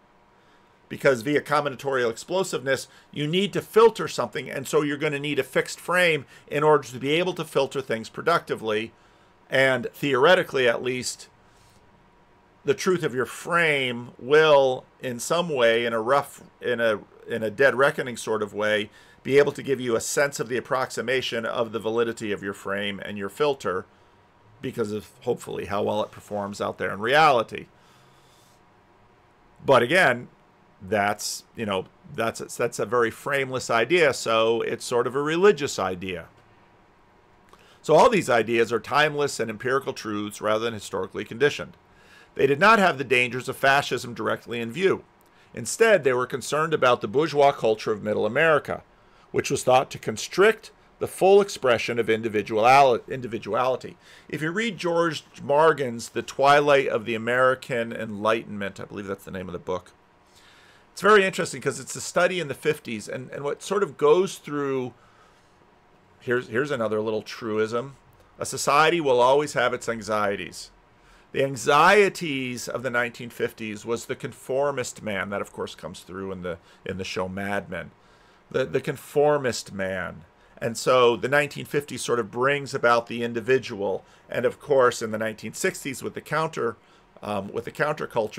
Because via combinatorial explosiveness, you need to filter something, and so you're going to need a fixed frame in order to be able to filter things productively. And theoretically, at least, the truth of your frame will, in some way, in a dead reckoning sort of way, be able to give you a sense of the approximation of the validity of your frame and your filter, because of hopefully how well it performs out there in reality. But again, that's a very frameless idea, so it's sort of a religious idea. So all these ideas are timeless and empirical truths rather than historically conditioned. They did not have the dangers of fascism directly in view. Instead, they were concerned about the bourgeois culture of Middle America, which was thought to constrict the full expression of individuality. If you read George Margan's The Twilight of the American Enlightenment, I believe that's the name of the book, it's very interesting because it's a study in the 50s, and what sort of goes through, here's another little truism, a society will always have its anxieties. The anxieties of the 1950s was the conformist man. That, of course, comes through in the show Mad Men. The conformist man. And so the 1950s sort of brings about the individual. And, of course, in the 1960s with the counterculture,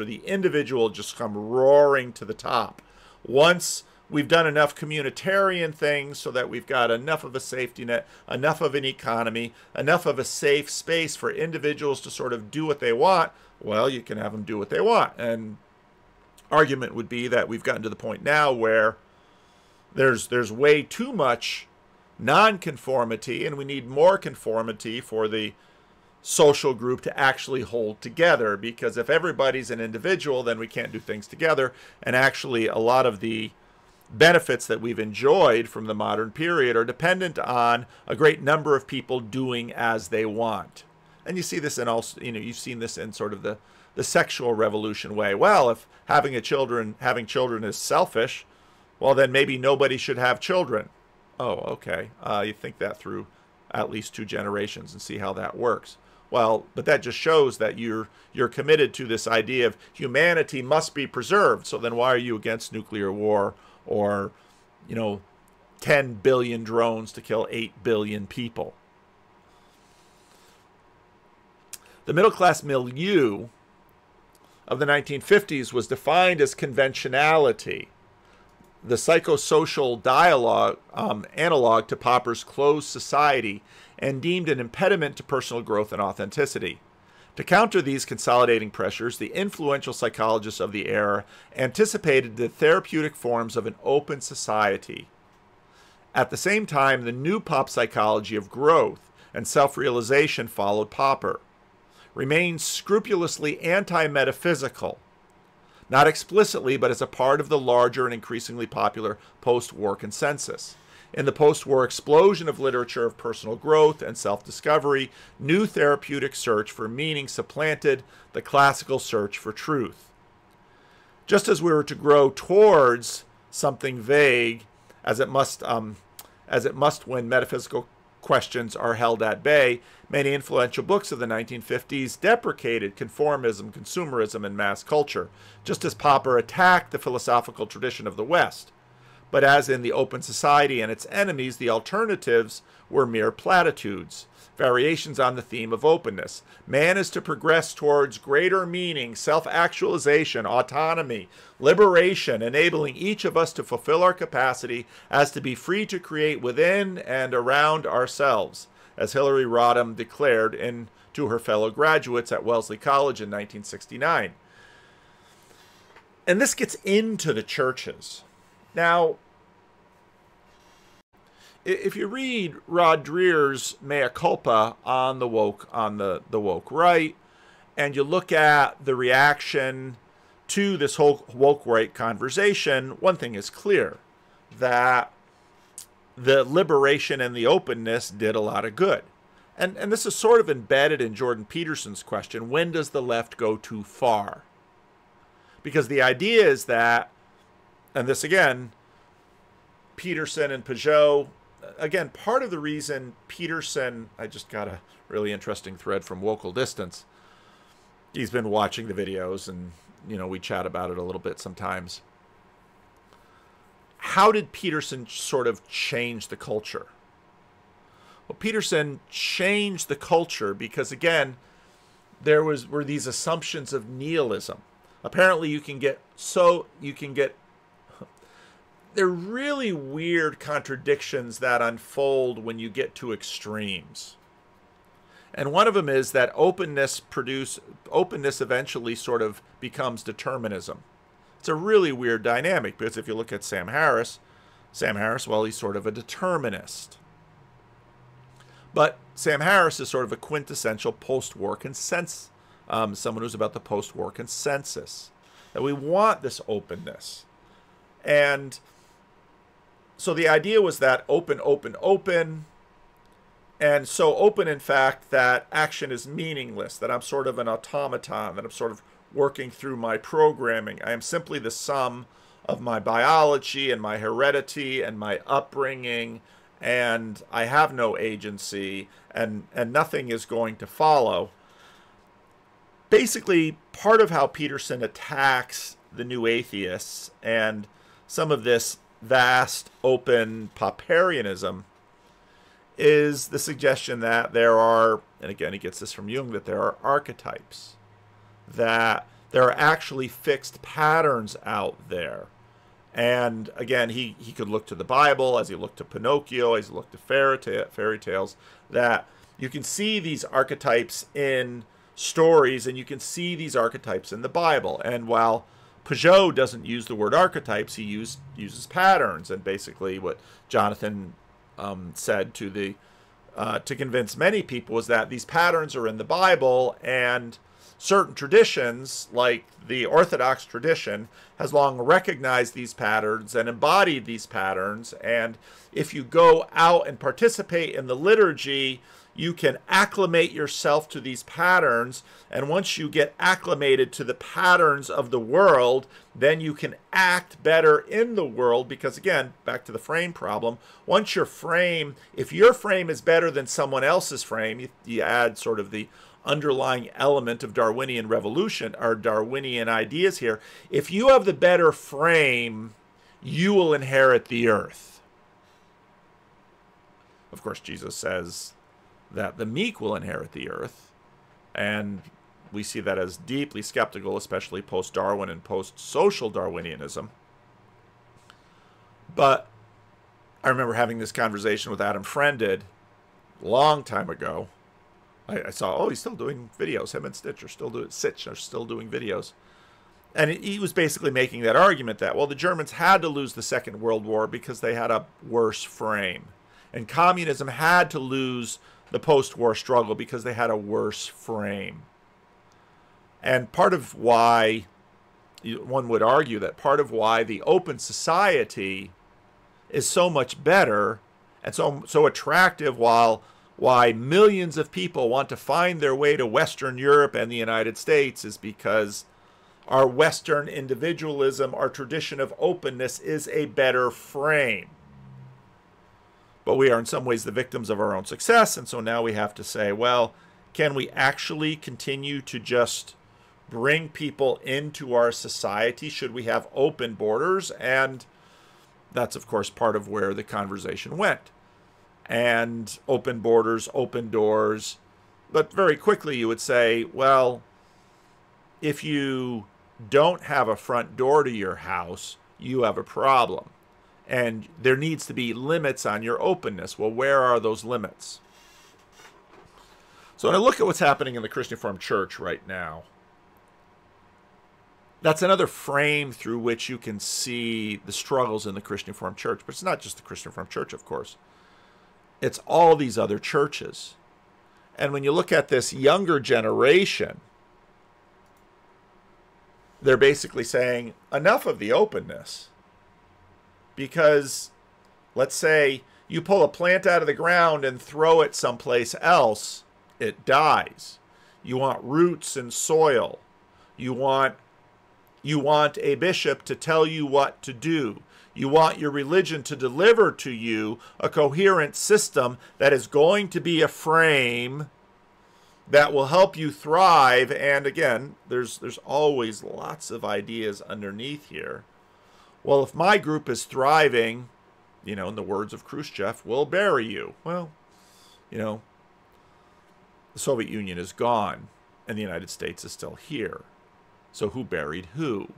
the individual just come roaring to the top. Once we've done enough communitarian things so that we've got enough of a safety net, enough of an economy, enough of a safe space for individuals to sort of do what they want, well, you can have them do what they want. And argument would be that we've gotten to the point now where there's way too much nonconformity, and we need more conformity for the social group to actually hold together, because if everybody's an individual, then we can't do things together. And actually a lot of the benefits that we've enjoyed from the modern period are dependent on a great number of people doing as they want. And you see this in also, you've seen this in sort of the sexual revolution way. Well, if having children is selfish, well, then maybe nobody should have children. Oh, okay. You think that through at least 2 generations and see how that works. Well, but that just shows that you're committed to this idea of humanity must be preserved. So then why are you against nuclear war or, 10 billion drones to kill 8 billion people? The middle-class milieu of the 1950s was defined as conventionality, the psychosocial dialogue analog to Popper's closed society, and deemed an impediment to personal growth and authenticity. To counter these consolidating pressures, the influential psychologists of the era anticipated the therapeutic forms of an open society. At the same time, the new pop psychology of growth and self-realization followed Popper, remained scrupulously anti-metaphysical, not explicitly, but as a part of the larger and increasingly popular post-war consensus. In the post-war explosion of literature of personal growth and self-discovery, new therapeutic search for meaning supplanted the classical search for truth. Just as we were to grow towards something vague, as it must when metaphysical questions are held at bay, many influential books of the 1950s deprecated conformism, consumerism, and mass culture, just as Popper attacked the philosophical tradition of the West. But as in the open society and its enemies, the alternatives were mere platitudes, variations on the theme of openness. Man is to progress towards greater meaning, self-actualization, autonomy, liberation, enabling each of us to fulfill our capacity as to be free to create within and around ourselves, as Hillary Rodham declared to her fellow graduates at Wellesley College in 1969. And this gets into the churches. Now, if you read Rod Dreher's mea culpa on the woke right, and you look at the reaction to this whole woke right conversation, one thing is clear, that the liberation and the openness did a lot of good. And this is sort of embedded in Jordan Peterson's question, when does the left go too far? Because the idea is that, and this again, Peterson and Peugeot, again, part of the reason Peterson, I just got a really interesting thread from Wokel Distance. He's been watching the videos and, we chat about it a little bit sometimes. How did Peterson sort of change the culture? Well, Peterson changed the culture because, again, were these assumptions of nihilism. Apparently they're really weird contradictions that unfold when you get to extremes. And one of them is that openness eventually sort of becomes determinism. It's a really weird dynamic because if you look at Sam Harris, well, he's sort of a determinist. But Sam Harris is sort of a quintessential post-war consensus, someone who's about the post-war consensus, that we want this openness. And so the idea was that open, and so open, in fact, that action is meaningless, that I'm sort of an automaton, that I'm sort of working through my programming. I am simply the sum of my biology and my heredity and my upbringing, and I have no agency, and nothing is going to follow. Basically, part of how Peterson attacks the new atheists and some of this vast, open Popperianism is the suggestion that there are, and again he gets this from Jung, that there are archetypes, that there are actually fixed patterns out there. And again, he could look to the Bible, as he looked to Pinocchio, as he looked to fairy tales, that you can see these archetypes in stories, and you can see these archetypes in the Bible. And while Peugeot doesn't use the word archetypes, he uses patterns. And basically what Jonathan said to convince many people was that these patterns are in the Bible, and certain traditions, like the Orthodox tradition, has long recognized these patterns and embodied these patterns. And if you go out and participate in the liturgy, you can acclimate yourself to these patterns. And once you get acclimated to the patterns of the world, then you can act better in the world. Because again, back to the frame problem, once your frame, if your frame is better than someone else's frame, you add sort of the underlying element of Darwinian revolution or Darwinian ideas here. If you have the better frame, you will inherit the earth. Of course, Jesus says that the meek will inherit the earth, and we see that as deeply skeptical, especially post-Darwin and post-social Darwinianism. But I remember having this conversation with Adam Friended a long time ago. I saw, he's still doing videos. Him and Sitch are still doing videos. And he was basically making that argument that, well, the Germans had to lose the Second World War because they had a worse frame. And communism had to lose the post-war struggle because they had a worse frame. And part of why, one would argue that part of why the open society is so much better and so attractive, why millions of people want to find their way to Western Europe and the United States, is because our Western individualism, our tradition of openness, is a better frame. But we are in some ways the victims of our own success, and so now we have to say, well, can we actually continue to just bring people into our society? Should we have open borders? And that's, of course, part of where the conversation went. And open borders, open doors. But very quickly you would say, well, if you don't have a front door to your house, you have a problem. And there needs to be limits on your openness. Well, where are those limits? So when I look at what's happening in the Christian Reformed Church right now, that's another frame through which you can see the struggles in the Christian Reformed Church. But it's not just the Christian Reformed Church, of course. It's all these other churches. And when you look at this younger generation, they're basically saying, enough of the openness. Because, let's say, you pull a plant out of the ground and throw it someplace else, it dies. You want roots and soil. You want a bishop to tell you what to do. You want your religion to deliver to you a coherent system that is going to be a frame that will help you thrive. And again, there's always lots of ideas underneath here. Well, if my group is thriving, in the words of Khrushchev, we'll bury you. Well, the Soviet Union is gone and the United States is still here. So who buried who?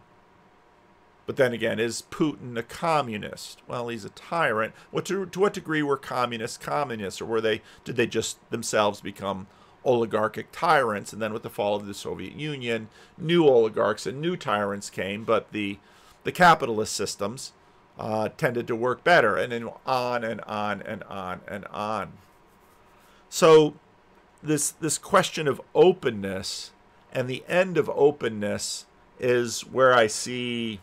But then again, is Putin a communist? Well, he's a tyrant. To what degree were communists, or did they just themselves become oligarchic tyrants? And then with the fall of the Soviet Union, new oligarchs and new tyrants came, but the capitalist systems tended to work better, and then on and on and on and on. So this question of openness and the end of openness is where I read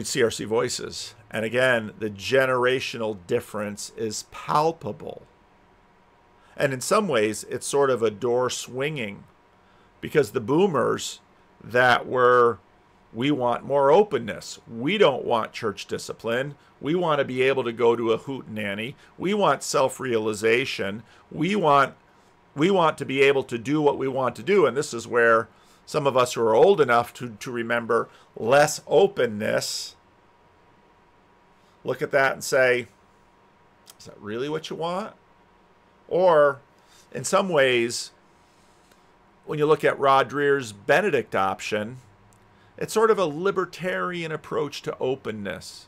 CRC Voices. And again, the generational difference is palpable. And in some ways, it's sort of a door swinging, because the boomers that were, we want more openness. We don't want church discipline. We want to be able to go to a hootenanny. We want self-realization. We want to be able to do what we want to do. And this is where some of us who are old enough to remember less openness look at that and say, is that really what you want? Or in some ways, when you look at Rod Dreher's Benedict option, it's sort of a libertarian approach to openness.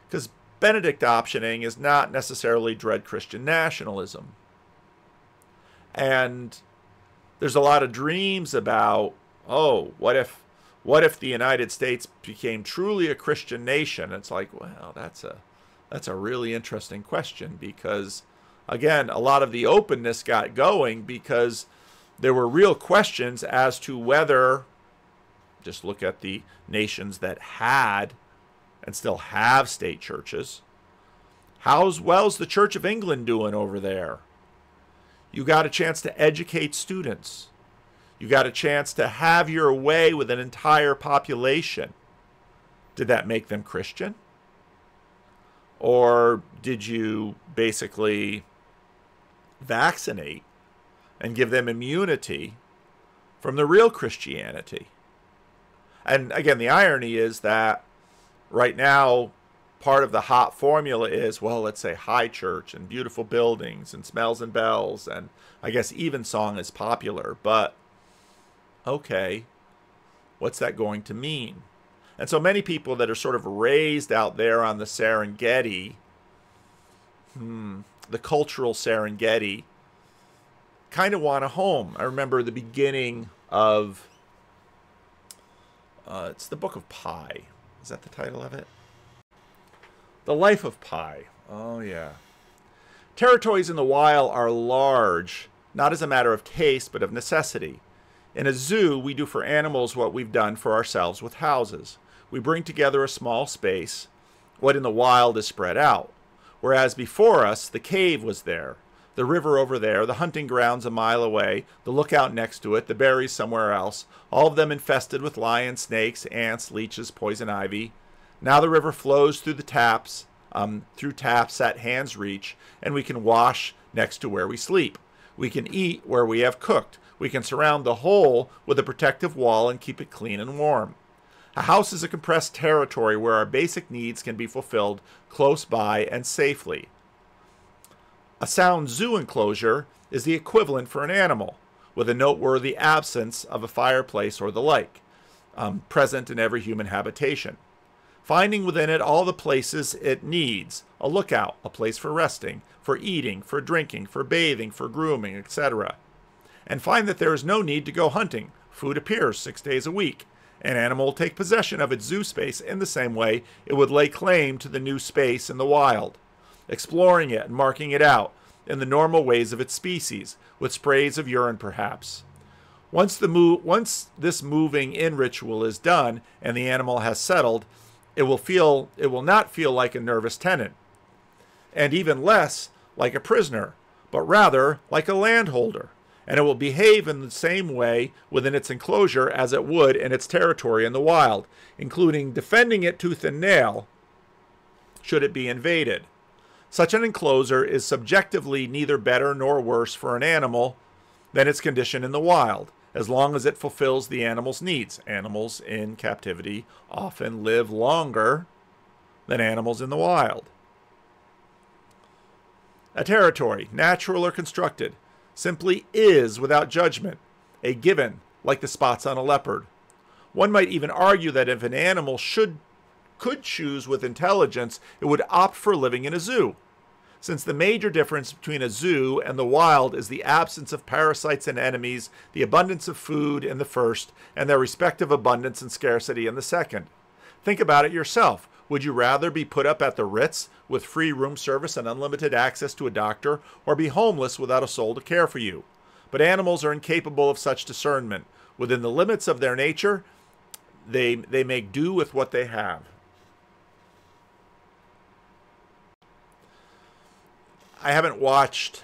Because Benedict optioning is not necessarily dread Christian nationalism. And there's a lot of dreams about, what if the United States became truly a Christian nation? It's like, well, that's a really interesting question, because again, a lot of the openness got going because there were real questions as to whether, just look at the nations that had and still have state churches. How's the Church of England doing over there? You got a chance to educate students. You got a chance to have your way with an entire population. Did that make them Christian? Or did you basically vaccinate and give them immunity from the real Christianity? And again, the irony is that right now, part of the hot formula is, well, let's say high church and beautiful buildings and smells and bells, and I guess evensong is popular, but okay, what's that going to mean? And so many people that are sort of raised out there on the Serengeti, the cultural Serengeti, kind of want a home. I remember the beginning of, it's the Book of Pi. Is that the title of it? The Life of Pi. Oh, yeah. Territories in the wild are large, not as a matter of taste, but of necessity. In a zoo, we do for animals what we've done for ourselves with houses. We bring together a small space, what in the wild is spread out. Whereas before us, the cave was there, the river over there, the hunting grounds a mile away, the lookout next to it, the berries somewhere else, all of them infested with lions, snakes, ants, leeches, poison ivy. Now the river flows through the taps, at hand's reach, and we can wash next to where we sleep. We can eat where we have cooked. We can surround the whole with a protective wall and keep it clean and warm. A house is a compressed territory where our basic needs can be fulfilled close by and safely. A sound zoo enclosure is the equivalent for an animal, with a noteworthy absence of a fireplace or the like, present in every human habitation. Finding within it all the places it needs, a lookout, a place for resting, for eating, for drinking, for bathing, for grooming, etc. And find that there is no need to go hunting. Food appears 6 days a week. An animal will take possession of its zoo space in the same way it would lay claim to the new space in the wild, exploring it and marking it out in the normal ways of its species, with sprays of urine perhaps. Once this moving in ritual is done and the animal has settled, it will not feel like a nervous tenant, and even less like a prisoner, but rather like a landholder, and it will behave in the same way within its enclosure as it would in its territory in the wild, including defending it tooth and nail should it be invaded. Such an enclosure is subjectively neither better nor worse for an animal than its condition in the wild, as long as it fulfills the animal's needs. Animals in captivity often live longer than animals in the wild. A territory, natural or constructed, simply is without judgment, a given, like the spots on a leopard. One might even argue that if an animal could choose with intelligence, it would opt for living in a zoo, since the major difference between a zoo and the wild is the absence of parasites and enemies, the abundance of food in the first, and their respective abundance and scarcity in the second. Think about it yourself. Would you rather be put up at the Ritz with free room service and unlimited access to a doctor, or be homeless without a soul to care for you? But animals are incapable of such discernment. Within the limits of their nature, they make do with what they have. I haven't watched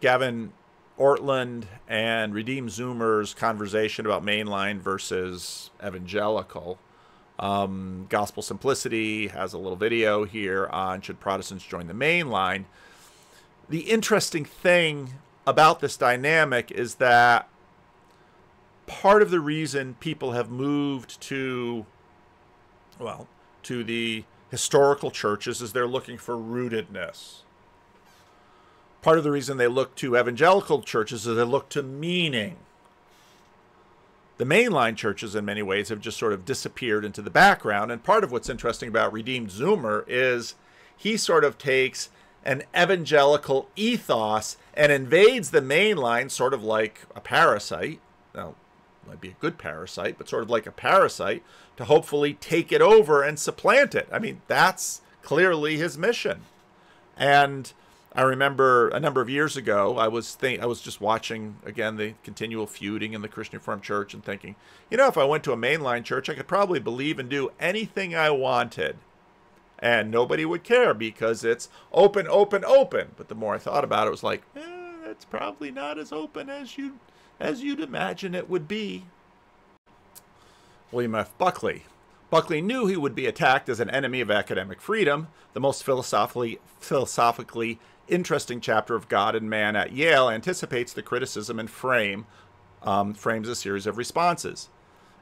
Gavin Ortland and Redeemed Zoomer's conversation about mainline versus evangelical. Gospel Simplicity has a little video here on should Protestants join the mainline. The interesting thing about this dynamic is that part of the reason people have moved to the historical churches is they're looking for rootedness. Part of the reason they look to evangelical churches is they look to meaning. The mainline churches, in many ways, have just sort of disappeared into the background. And part of what's interesting about Redeemed Zoomer is he sort of takes an evangelical ethos and invades the mainline sort of like a parasite. Now, it might be a good parasite, but sort of like a parasite to hopefully take it over and supplant it. I mean, that's clearly his mission. And I remember a number of years ago, I was just watching, again, the continual feuding in the Christian Reformed Church and thinking, if I went to a mainline church, I could probably believe and do anything I wanted. And nobody would care because it's open, open, open. But the more I thought about it, it was like, it's probably not as open as you'd imagine it would be. William F. Buckley. Buckley knew he would be attacked as an enemy of academic freedom. The most philosophically interesting chapter of God and Man at Yale anticipates the criticism and frames a series of responses.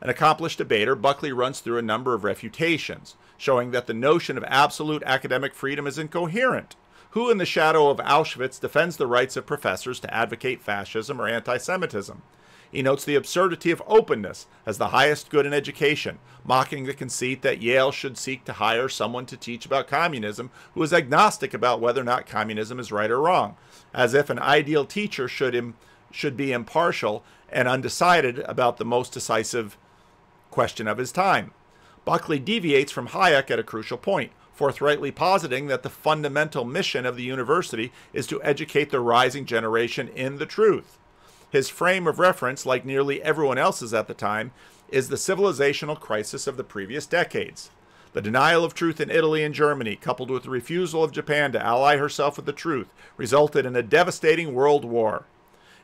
An accomplished debater, Buckley runs through a number of refutations, showing that the notion of absolute academic freedom is incoherent. Who in the shadow of Auschwitz defends the rights of professors to advocate fascism or anti-Semitism? He notes the absurdity of openness as the highest good in education, mocking the conceit that Yale should seek to hire someone to teach about communism who is agnostic about whether or not communism is right or wrong, as if an ideal teacher should be impartial and undecided about the most decisive question of his time. Buckley deviates from Hayek at a crucial point, forthrightly positing that the fundamental mission of the university is to educate the rising generation in the truth. His frame of reference, like nearly everyone else's at the time, is the civilizational crisis of the previous decades. The denial of truth in Italy and Germany, coupled with the refusal of Japan to ally herself with the truth, resulted in a devastating world war.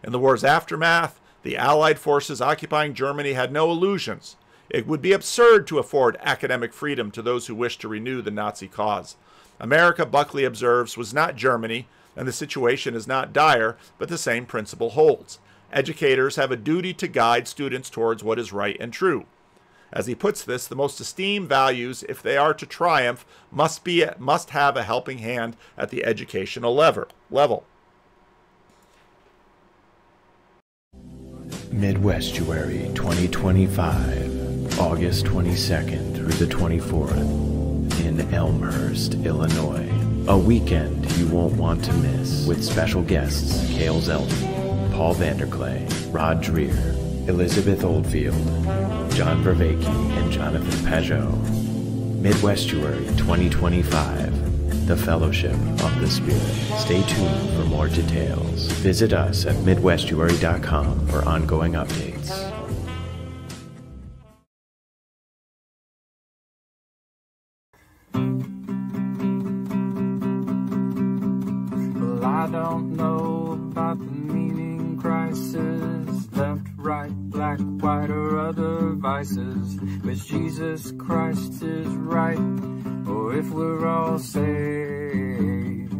In the war's aftermath, the Allied forces occupying Germany had no illusions. It would be absurd to afford academic freedom to those who wished to renew the Nazi cause. America, Buckley observes, was not Germany, and the situation is not dire, but the same principle holds. Educators have a duty to guide students towards what is right and true. As he puts this, the most esteemed values, if they are to triumph, must have a helping hand at the educational level. Midwestuary 2025, August 22nd through the 24th, in Elmhurst, Illinois. A weekend you won't want to miss, with special guests Cale Zeldin, Paul Vanderklay, Rod Dreher, Elizabeth Oldfield, John Vervaeke, and Jonathan Pajot. Midwestuary 2025, the Fellowship of the Spirit. Stay tuned for more details. Visit us at midwestuary.com for ongoing updates. Well, I don't know about the meaning crisis, left, right, black, white, or other vices, which Jesus Christ is right, or if we're all saved.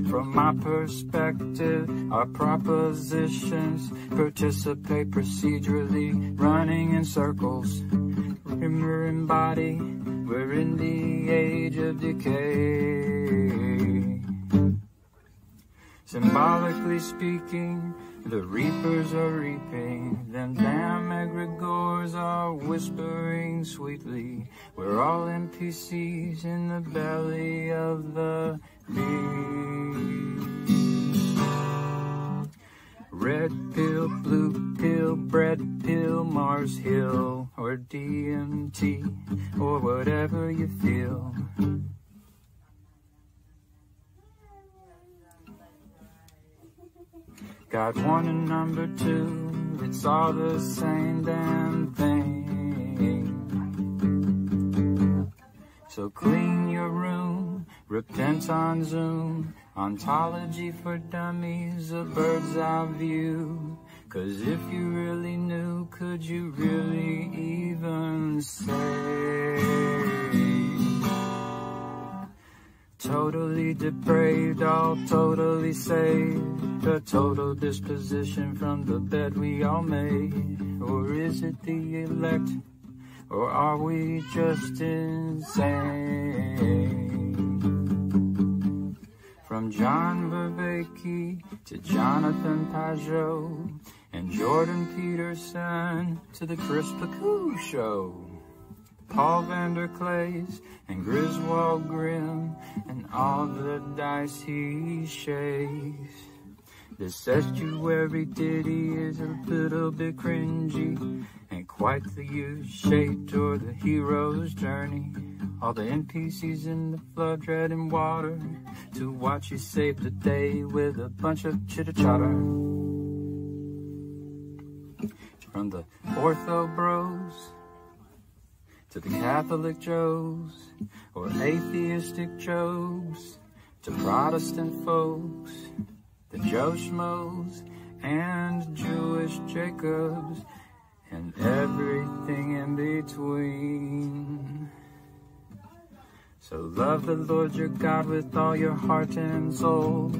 From my perspective, our propositions participate procedurally, running in circles. Remember in body, we're in the age of decay. Symbolically speaking, the reapers are reaping, them damn egregores are whispering sweetly. We're all NPCs in the belly of the beast. Red pill, blue pill, bread pill, Mars Hill, or DMT, or whatever you feel. Got one and number two, it's all the same damn thing. So clean your room, repent on Zoom, ontology for dummies, a bird's eye view. 'Cause if you really knew, could you really even say? Totally depraved, all totally saved, a total disposition from the bed we all made. Or is it the elect, or are we just insane? From John Vervaeke to Jonathan Pajot and Jordan Peterson to the Chris Pacou Show, Paul Vanderklays and Griswold Grimm and all the dice he shakes. This estuary ditty is a little bit cringy, ain't quite the U-shaped or the hero's journey. All the NPCs in the flood treading water to watch you save the day with a bunch of chitter-chatter. From the ortho bros to the Catholic Joes, or atheistic Jobs, to Protestant folks, the Joe Schmoes, and Jewish Jacobs, and everything in between. So love the Lord your God with all your heart and soul,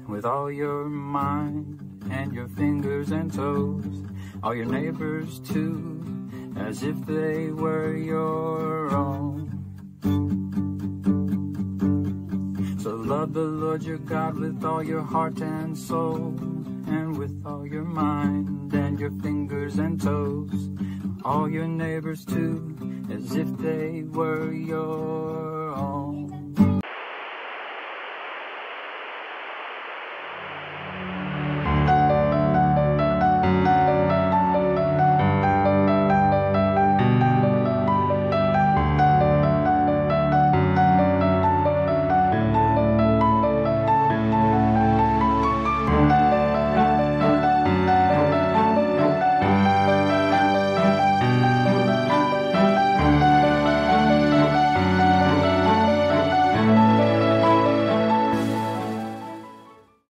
with all your mind and your fingers and toes, all your neighbors too, as if they were your own. So love the Lord your God with all your heart and soul, and with all your mind and your fingers and toes, all your neighbors too, as if they were your own.